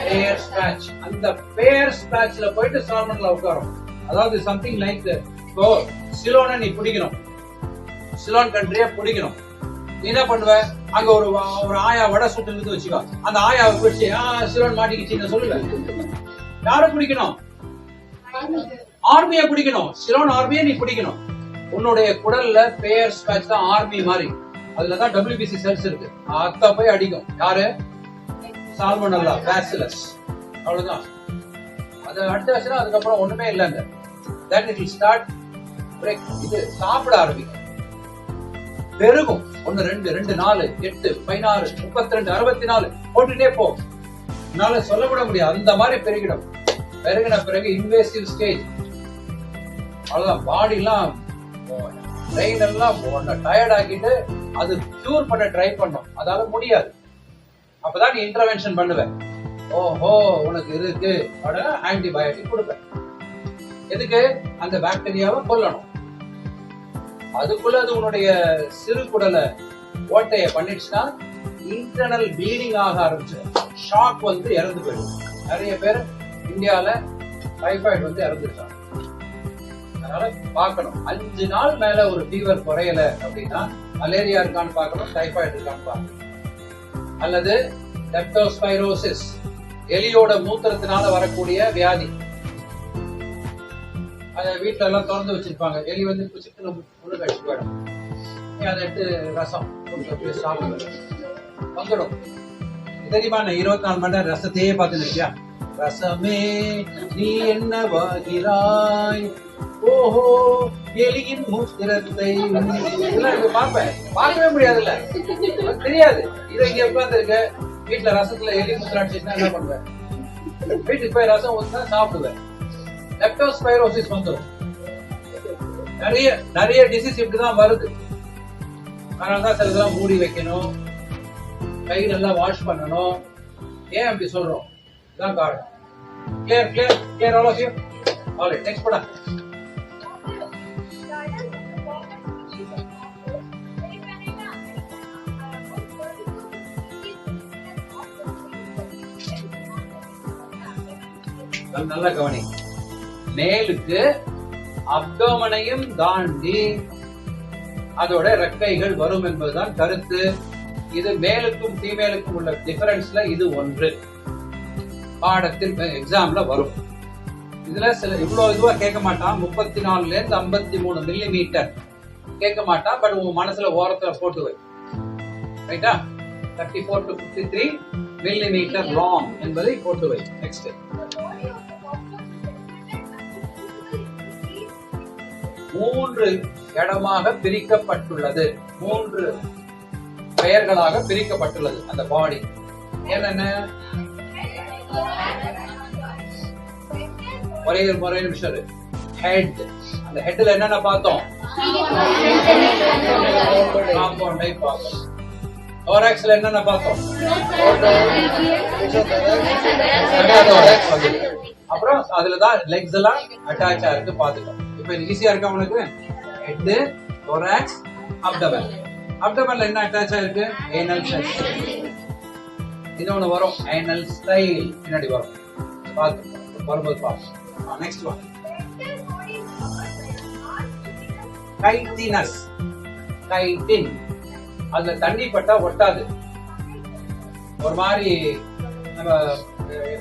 பேர் ஸ்பேட்ச். அந்த பேர் ஸ்பேட்ச்ல போயிட்டு சால்மன்ல உட்காரும். அதாவது சம்திங் லைக் இப்போ சிலோனை நீ பிடிக்கணும், சிலோன் கண்ட்ரியா பிடிக்கணும். நீ என்ன பண்ணுவ? அங்க ஒரு ஆயா வடை சுட்டு இருந்து வச்சுக்கோ. அந்த ஆயாவை பிடிச்சி சிலோன் மாட்டிக்கிச்சு சொல்லுவேன். யாரை பிடிக்கணும்? ஆர்மியை பிடிக்கணும். சிலோன் ஆர்மியை நீ பிடிக்கணும். உன்னுடைய குடல்ல பேர் ஸ்பேட்ச் தான் ஆர்மி மாதிரி. அதுலதான் WBC செல்ஸ் இருக்கு. அத்தா போய் அடிக்கும். யாரு? சால்மனல்லா, பேசிலஸ். அவ்வளவுதான். அதை அடிச்சாச்சுன்னா அதுக்கப்புறம் ஒண்ணுமே இல்லைங்க. Then it will start break. இது சாப்பிட ஆரம்பிக்கும், பெருகும். 1 2 2 4 8 16 32 64 போட்டுட்டே போ. என்னால சொல்ல கூட முடியாது, அந்த மாதிரி பெருகிடும். பெருகின பிறகு இன்வேசிவ் ஸ்டேஜ். அவ்வளவுதான். பாடி எல்லாம் பிரெயின் எல்லாம் டயர்ட் ஆக்கிட்டு அது கியூர் பண்ண ட்ரை பண்ணும். அதால முடியாது. அப்பதான் நீ இன்டர்வென்ஷன் பண்ணுவேன். ஓஹோ உனக்கு இருக்கு, ஆன்டிபயோட்டிக் கொடுப்பேன். எதுக்கு? அந்த பாக்டீரியாவை கொல்லணும். அதுக்குள்ள அது உன்னுடைய சிறு குடலை ஓட்டைய பண்ணிடுச்சுன்னா இன்டர்னல் ப்ளீடிங் ஆக ஆரம்பிச்சிடும். ஷாக் வந்து இறந்து போயிடும். நிறைய பேர் இந்தியால டைபாய்டு வந்து இறந்துருக்காங்க. அதனால பார்க்கணும். 5 நாள் மேல ஒரு ஃபீவர் குறையல அப்படின்னா மலேரியா இருக்கான்னு பார்க்கணும், டைபாய்டு இருக்கான்னு பார்க்கணும். அல்லது லெப்டோஸ்பைரோசிஸ், எலியோட மூத்திரத்தினால வரக்கூடிய வியாதி. அதை வீட்டுல எல்லாம் திறந்து வச்சிருப்பாங்க. எலி வந்து சிக்கன முழு கழிச்சு போயிடும். அதை எடுத்து ரசம் சாப்பிடுவது வந்துடும். தெரியுமா? நான் 24 மணி நேரம் ரசத்தையே பார்த்து இருக்கியா? ரசமே நீ என்ன வாகிறாய், ஓஹோ எலியின் மூத்திரத்தை இதெல்லாம் பார்ப்பேன். பார்க்கவே முடியாதுல்ல, தெரியாது. இதை இங்க உட்கார்ந்து இருக்க வீட்டுல ரசத்துல எலி மூத்திரம் அடிச்சுன்னா என்ன பண்ணுவேன்? வீட்டுக்கு போய் ரசம் ஊற்றினா சாப்பிடுவேன். லெப்டோஸ்பைரோசிஸ் வந்துடும். நிறைய நிறைய டிசீஸ் இப்படிதான் வருது. அதனாலதான் சில இதெல்லாம் மூடி வைக்கணும், கை நல்லா வாஷ் பண்ணணும். ஏன் அப்படி சொல்றோம்? இதான் காரணம். Clear clear clear all of you. Alright, next படா. நல்ல கவனி. மேலுக்கு அப்டோமனையும் தாண்டி அதோட ரெக்கைகள் வரும் என்பதுதான் கருத்து. இது மேலுக்கும் ஃபீமேலுக்கும் உள்ள டிஃபரன்ஸ்ல இது ஒன்று. பாடத்தில் எக்ஸாம்ல வரும். இதுல சில இவ்வளவு இதுவா கேட்க மாட்டான். 34 இருந்து 53 மில்லிமீட்டர் கேட்க மாட்டான். பட் உங்க மனசுல ஓரத்துல போட்டு வை. ரைட்டா? 34 to 53 மில்லிமீட்டர் லாங் என்பதை போட்டு வை. நெக்ஸ்ட், மூன்று இடமாக பிரிக்கப்பட்டுள்ளது. 3 பெயர்களாக பிரிக்கப்பட்டுள்ளது அந்த பாடி. என்னென்ன? ஒரே நிமிஷம். ஹெட். அந்த ஹெட்ல என்னென்ன பார்த்தோம்? காம்பவுண்டை பார்த்தோம். thoraxல என்னென்ன பார்த்தோம்? அப்புறம் அதுலதான் லெக்ஸ் எல்லாம் அட்டாச் ஆயிருக்கு பார்த்துட்டோம். இப்ப ஈஸியா இருக்கா உனக்கு? Head, thorax, abdomen. அப்டமன்ல என்ன அட்டாச் ஆயிருக்கு? anal sac. இன்னொன்னு வரும் anal style, பின்னாடி வரும். பார்த்து வரும்போது பார்ப்போம். Next one, chitinous. கைட்டின். அதுல தண்ணி பட்டா ஒட்டாது. ஒரு மாதிரி நம்ம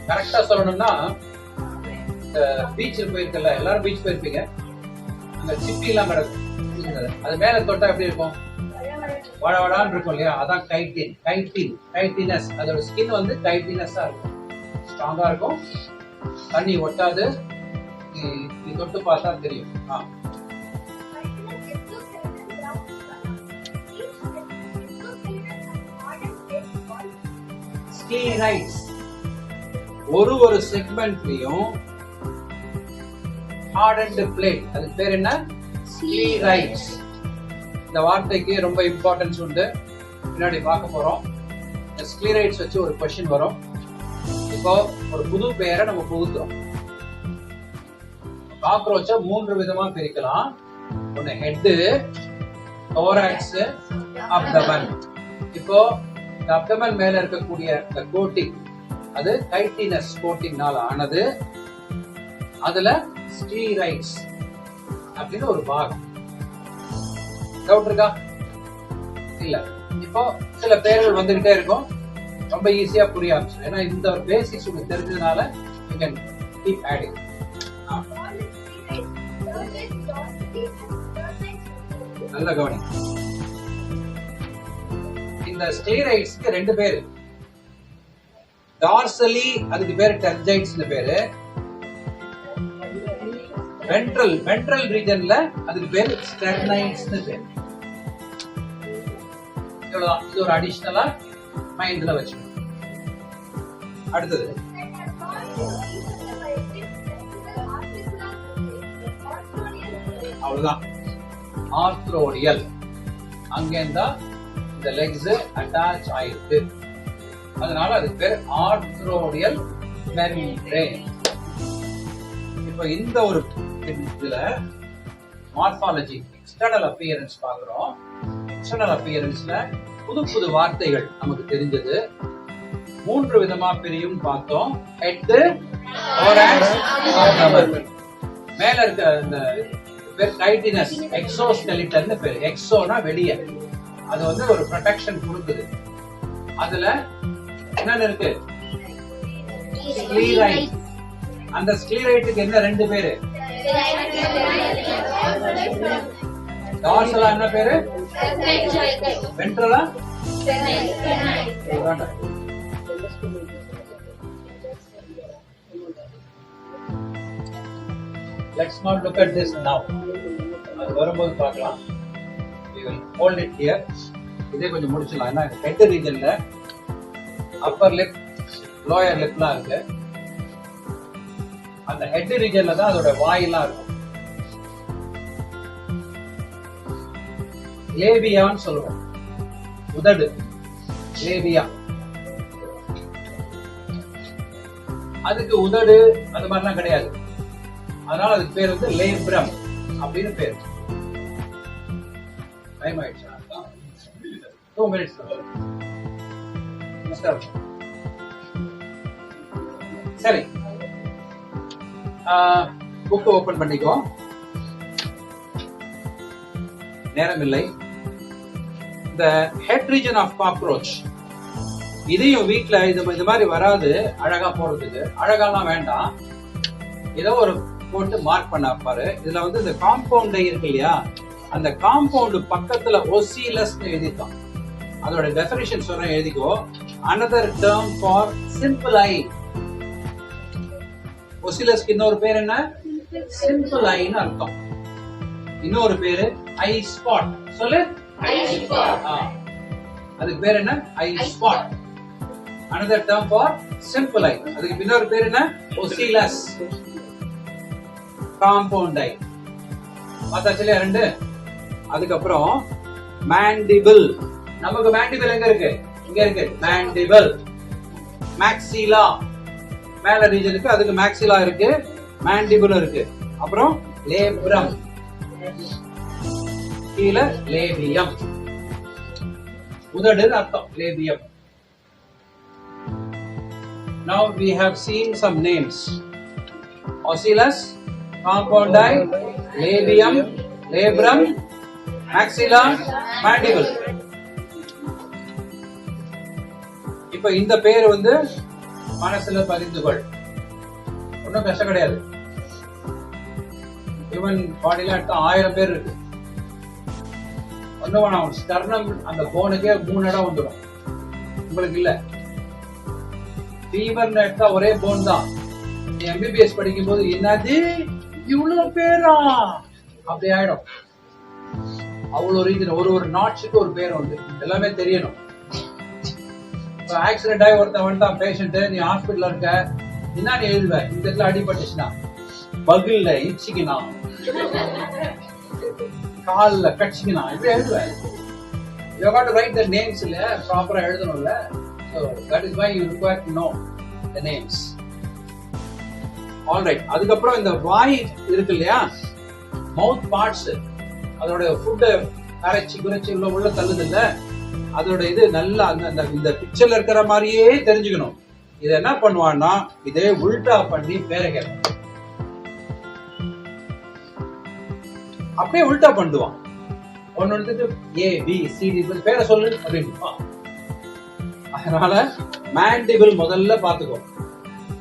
கரெக்டா சொல்லணும்னா, பீச்சில் போயிருக்கல, எல்லாரும் பீச் போயிருப்பீங்க. அங்க சிப்பி எல்லாம் கிடக்கும். அது மேல தொட்டா எப்படி இருக்கும்? வடவடான்னு இருக்கும் இல்லையா? அதான் கைட்டின். Chitin, chitinous. அதோட ஸ்கின் வந்து கைட்டினஸா இருக்கும், ஸ்ட்ராங்கா இருக்கும், தண்ணி ஒட்டாது. நீ தொட்டு பார்த்தா தெரியும். ஸ்க்லீரைட்ஸ். ஒரு செக்மெண்ட்லயும் ஹார்டன்ட் பிளேட். அதுக்கு பேர் என்ன? ஸ்க்லீரைட்ஸ். இந்த வார்த்தைக்கு ரொம்ப இம்பார்ட்டன்ஸ் உண்டு, பின்னாடி பார்க்க போறோம். ஸ்க்லீரைட்ஸ் வச்சு ஒரு கொஸ்டின் வரும். இப்போ ஒரு புது பெயரை நம்ம புகுத்துறோம். காக்ரோச்ச 3 விதமா பிரிக்கலாம். ஒன்னு ஹெட், thorax, abdomen. இப்போ இந்த அப்டமன் மேல இருக்கக்கூடிய இந்த கோட்டிங், அது கைட்டினஸ் கோட்டிங்னால ஆனது. அதுல ஸ்க்லீரைட்ஸ் அப்படின்னு ஒரு பாகம். டவுட் இருக்கா? இல்ல. இப்போ சில பேர்கள் வந்துகிட்டே இருக்கும், ரொம்ப ஈஸியா புரிய ஆரம்பிச்சு. ஏன்னா இந்த ஒரு பேசிக்ஸ் உங்களுக்கு தெரிஞ்சதுனால you can keep adding. நல்ல கவனி. இந்த ஸ்க்லீரைட்ஸ்க்கு 2 பேரு. டார்சலி அதுக்கு பேரு டெர்ஜைட்ஸ்னு பேரு. வென்ட்ரல் ரீஜன்ல அதுக்கு பேரு ஸ்டெர்னைட்ஸ்னு பேரு. இவ்வளவுதான். இது ஒரு அடிஷனலா மைண்ட்ல வச்சுக்கணும். அடுத்தது அவ்வளவுதான். ஆர்த்ரோடியல். அங்கேருந்தா இந்த லெக்ஸ் அட்டாச் ஆயிருக்கு, அதனால அதுக்கு பேர் ஆர்த்ரோடியல் மெம்பரேன். இப்போ இந்த ஒரு இதுல மார்பாலஜி, எக்ஸ்டர்னல் அப்பியரன்ஸ் பாக்குறோம். எக்ஸ்டர்னல் அப்பியரன்ஸ்ல புது வார்த்தைகள் நமக்கு தெரிஞ்சது. 3 விதமா பிரியும் பார்த்தோம். Head, thorax, abdomen. மேல இருக்க இந்த பேர் கைட்டினஸ், எக்ஸோஸ்கெலிட்டன் பேர். எக்ஸோனா வெளியே, அது வந்து ஒரு ப்ரொடெக்ஷன் கொடுக்குது. அதுல என்னன்னு இருக்கு? ஸ்க்லீரைட். அந்த ஸ்க்லீரைட்டுக்கு என்ன 2 பேரு? டார்சலா என்ன பேரு? வென்ட்ரலா? Let's not look at this now. அது வரும்போது பார்க்கலாம். We will hold it here. இதே கொஞ்சம் முடிச்சலாம். ஏன்னா ஹெட் ரீஜன்ல அப்பர் லிப், லோயர் லிப்லாம் இருக்கு. அந்த ஹெட் ரீஜன்ல தான் அதோட வாயெல்லாம் இருக்கும். லேபியான்னு சொல்லுவோம். உதடு லேபியா. அதுக்கு உதடு அந்த மாதிரிலாம் கிடையாது. அதனால அதுக்கு பேர் வந்து லேப்ரம் அப்படின்னு பேர். டைம் ஆயிடுச்சா? 2 minutes. சரி, புக் ஓபன் பண்ணிக்கோ. நேரம் இல்லை. இந்த ஹெட் ரீஜன் ஆஃப் காக்ரோச் இதையும் வீட்டுல இந்த மாதிரி வராது. அழகா போறதுக்கு அழகாலாம் வேண்டாம், ஏதோ ஒரு போட்டு மார்க் பண்ண பாரு. இதுல வந்து இந்த காம்பவுண்ட் இருக்கு இல்லையா, அந்த காம்பவுண்ட் பக்கத்துல ஒசிலஸ் எழுதிட்டோம். அதோட டெஃபினிஷன் சொல்றேன், எழுதிக்கோ. another term for simple eye. ஒசிலஸ்க்கு இன்னொரு பேர் என்ன? சிம்பிள் ஐன்னு அர்த்தம். இன்னொரு பேரு ஐ ஸ்பாட். சொல்லு. அதுக்கு பேர் என்ன? ஐ spot. another term for simple eye. அதுக்கு இன்னொரு பேர் என்ன? ஒசிலஸ். காம்பவுண்ட் ஐ. பார்த்தாச்சுல ரெண்டு. அதுக்கப்புறம் மேண்டிபிள். நமக்கு மேண்டிபிள் எங்க இருக்கு? இங்க இருக்கு மேண்டிபிள். மேக்ஸிலா மேல ரீஜனுக்கு, அதுக்கு மேக்ஸிலா இருக்கு, மேண்டிபிள் இருக்கு. அப்புறம் லேப்ரம், கீழே லேபியம். உதடு அர்த்தம் labium. Now we have seen some names. Ocellus, compound eye, labium, labrum, maxilla, mandible. இப்ப இந்த பேர் வந்து மனசுல பதிந்து கொள். ஒன்னும் கஷ்டம் கிடையாது. ஹியூமன் பாடியில 1000 பேர் இருக்கு. ஒண்ணு வேணாம், ஸ்டர்னம் அந்த போனுக்கே 3 இடம் வந்துடும். உங்களுக்கு இல்ல. ஃபீவர் எடுத்தா ஒரே போன் தான். எம்பிபிஎஸ் படிக்கும் போது என்னது இவ்வளவு பேரா அப்படி ஆயிடும். அவ்வளவு ரீசன். ஒரு நாட்ஸுக்கு ஒரு பேர் உண்டு. எல்லாமே தெரியணும். ஆக்சிடென்ட் ஆகி ஒருத்தன் வந்துட்டான் பேஷண்ட், நீ ஹாஸ்பிட்டல் இருக்க, என்ன நீ எழுதுவ? இந்த இடத்துல அடிபட்டுச்சுன்னா, பகுல்ல இச்சிக்கினா, கால்ல கட்சிக்கினா, இப்படி எழுதுவேன். You got to write the names இல்ல, ப்ராப்பரா எழுதணும்ல. So that is why you require to know the names. All right. அதுக்கப்புறம் இந்த வாய் இருக்கு இல்லையா, மவுத் பார்ட்ஸ், அதோட ஃபுட் அரைச்சி குறைச்சி உள்ள தள்ளுது இல்ல, அதோட இது நல்லா இந்த பிக்சர்ல இருக்கிற மாதிரியே தெரிஞ்சுக்கணும். இதை என்ன பண்ணுவான்னா, இதே உல்டா பண்ணி பேரை கேட்பான். அப்படியே உல்டா பண்ணுவான். ஒன்னு ஏ பி சி டி பேரை சொல்லு அப்படின்னு. அதனால மேண்டிபிள் முதல்ல பாத்துக்கோ.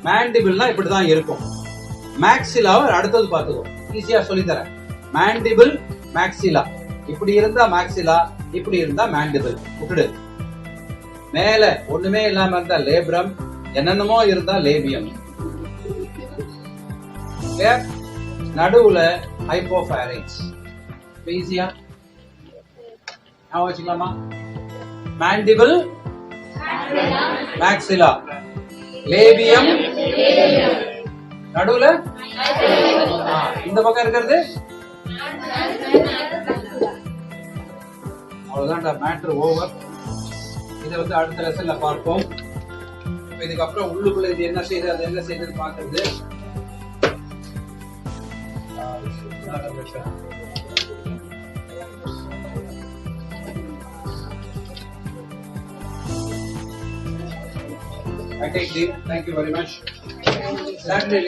மேண்டிபிள்னா இப்படிதான் இருக்கும். மேக்ஸிலாவை அடுத்தது பாத்துக்கோ. ஈஸியா சொல்லி தரேன். மேண்டிபிள், மேக்ஸிலா. இப்படி இருந்தா மேக்ஸிலா, இப்படி இருந்தா மேண்டிபிள். விட்டுடு. மேல ஒண்ணுமே இல்லாம இருந்தா லேப்ரம், என்னென்னமோ இருந்தா லேபியம். நடுவுல ஹைப்போஃபாரிங்ஸ். ஈஸியா வச்சுக்கலாமா? மேண்டிபிள், மேக்ஸிலா, லேபியம், நடுவுல இந்த பக்கம் இருக்கிறது. அவ்வளவுதான், மேட்டர் ஓவர். இதை வந்து அடுத்த லெசன்ல பார்ப்போம். இதுக்கப்புறம் உள்ளுக்குள்ள இது என்ன செய்யுது, அது என்ன செய்யுதுன்னு பாக்குறது. I take leave. Thank you very much. Saturday.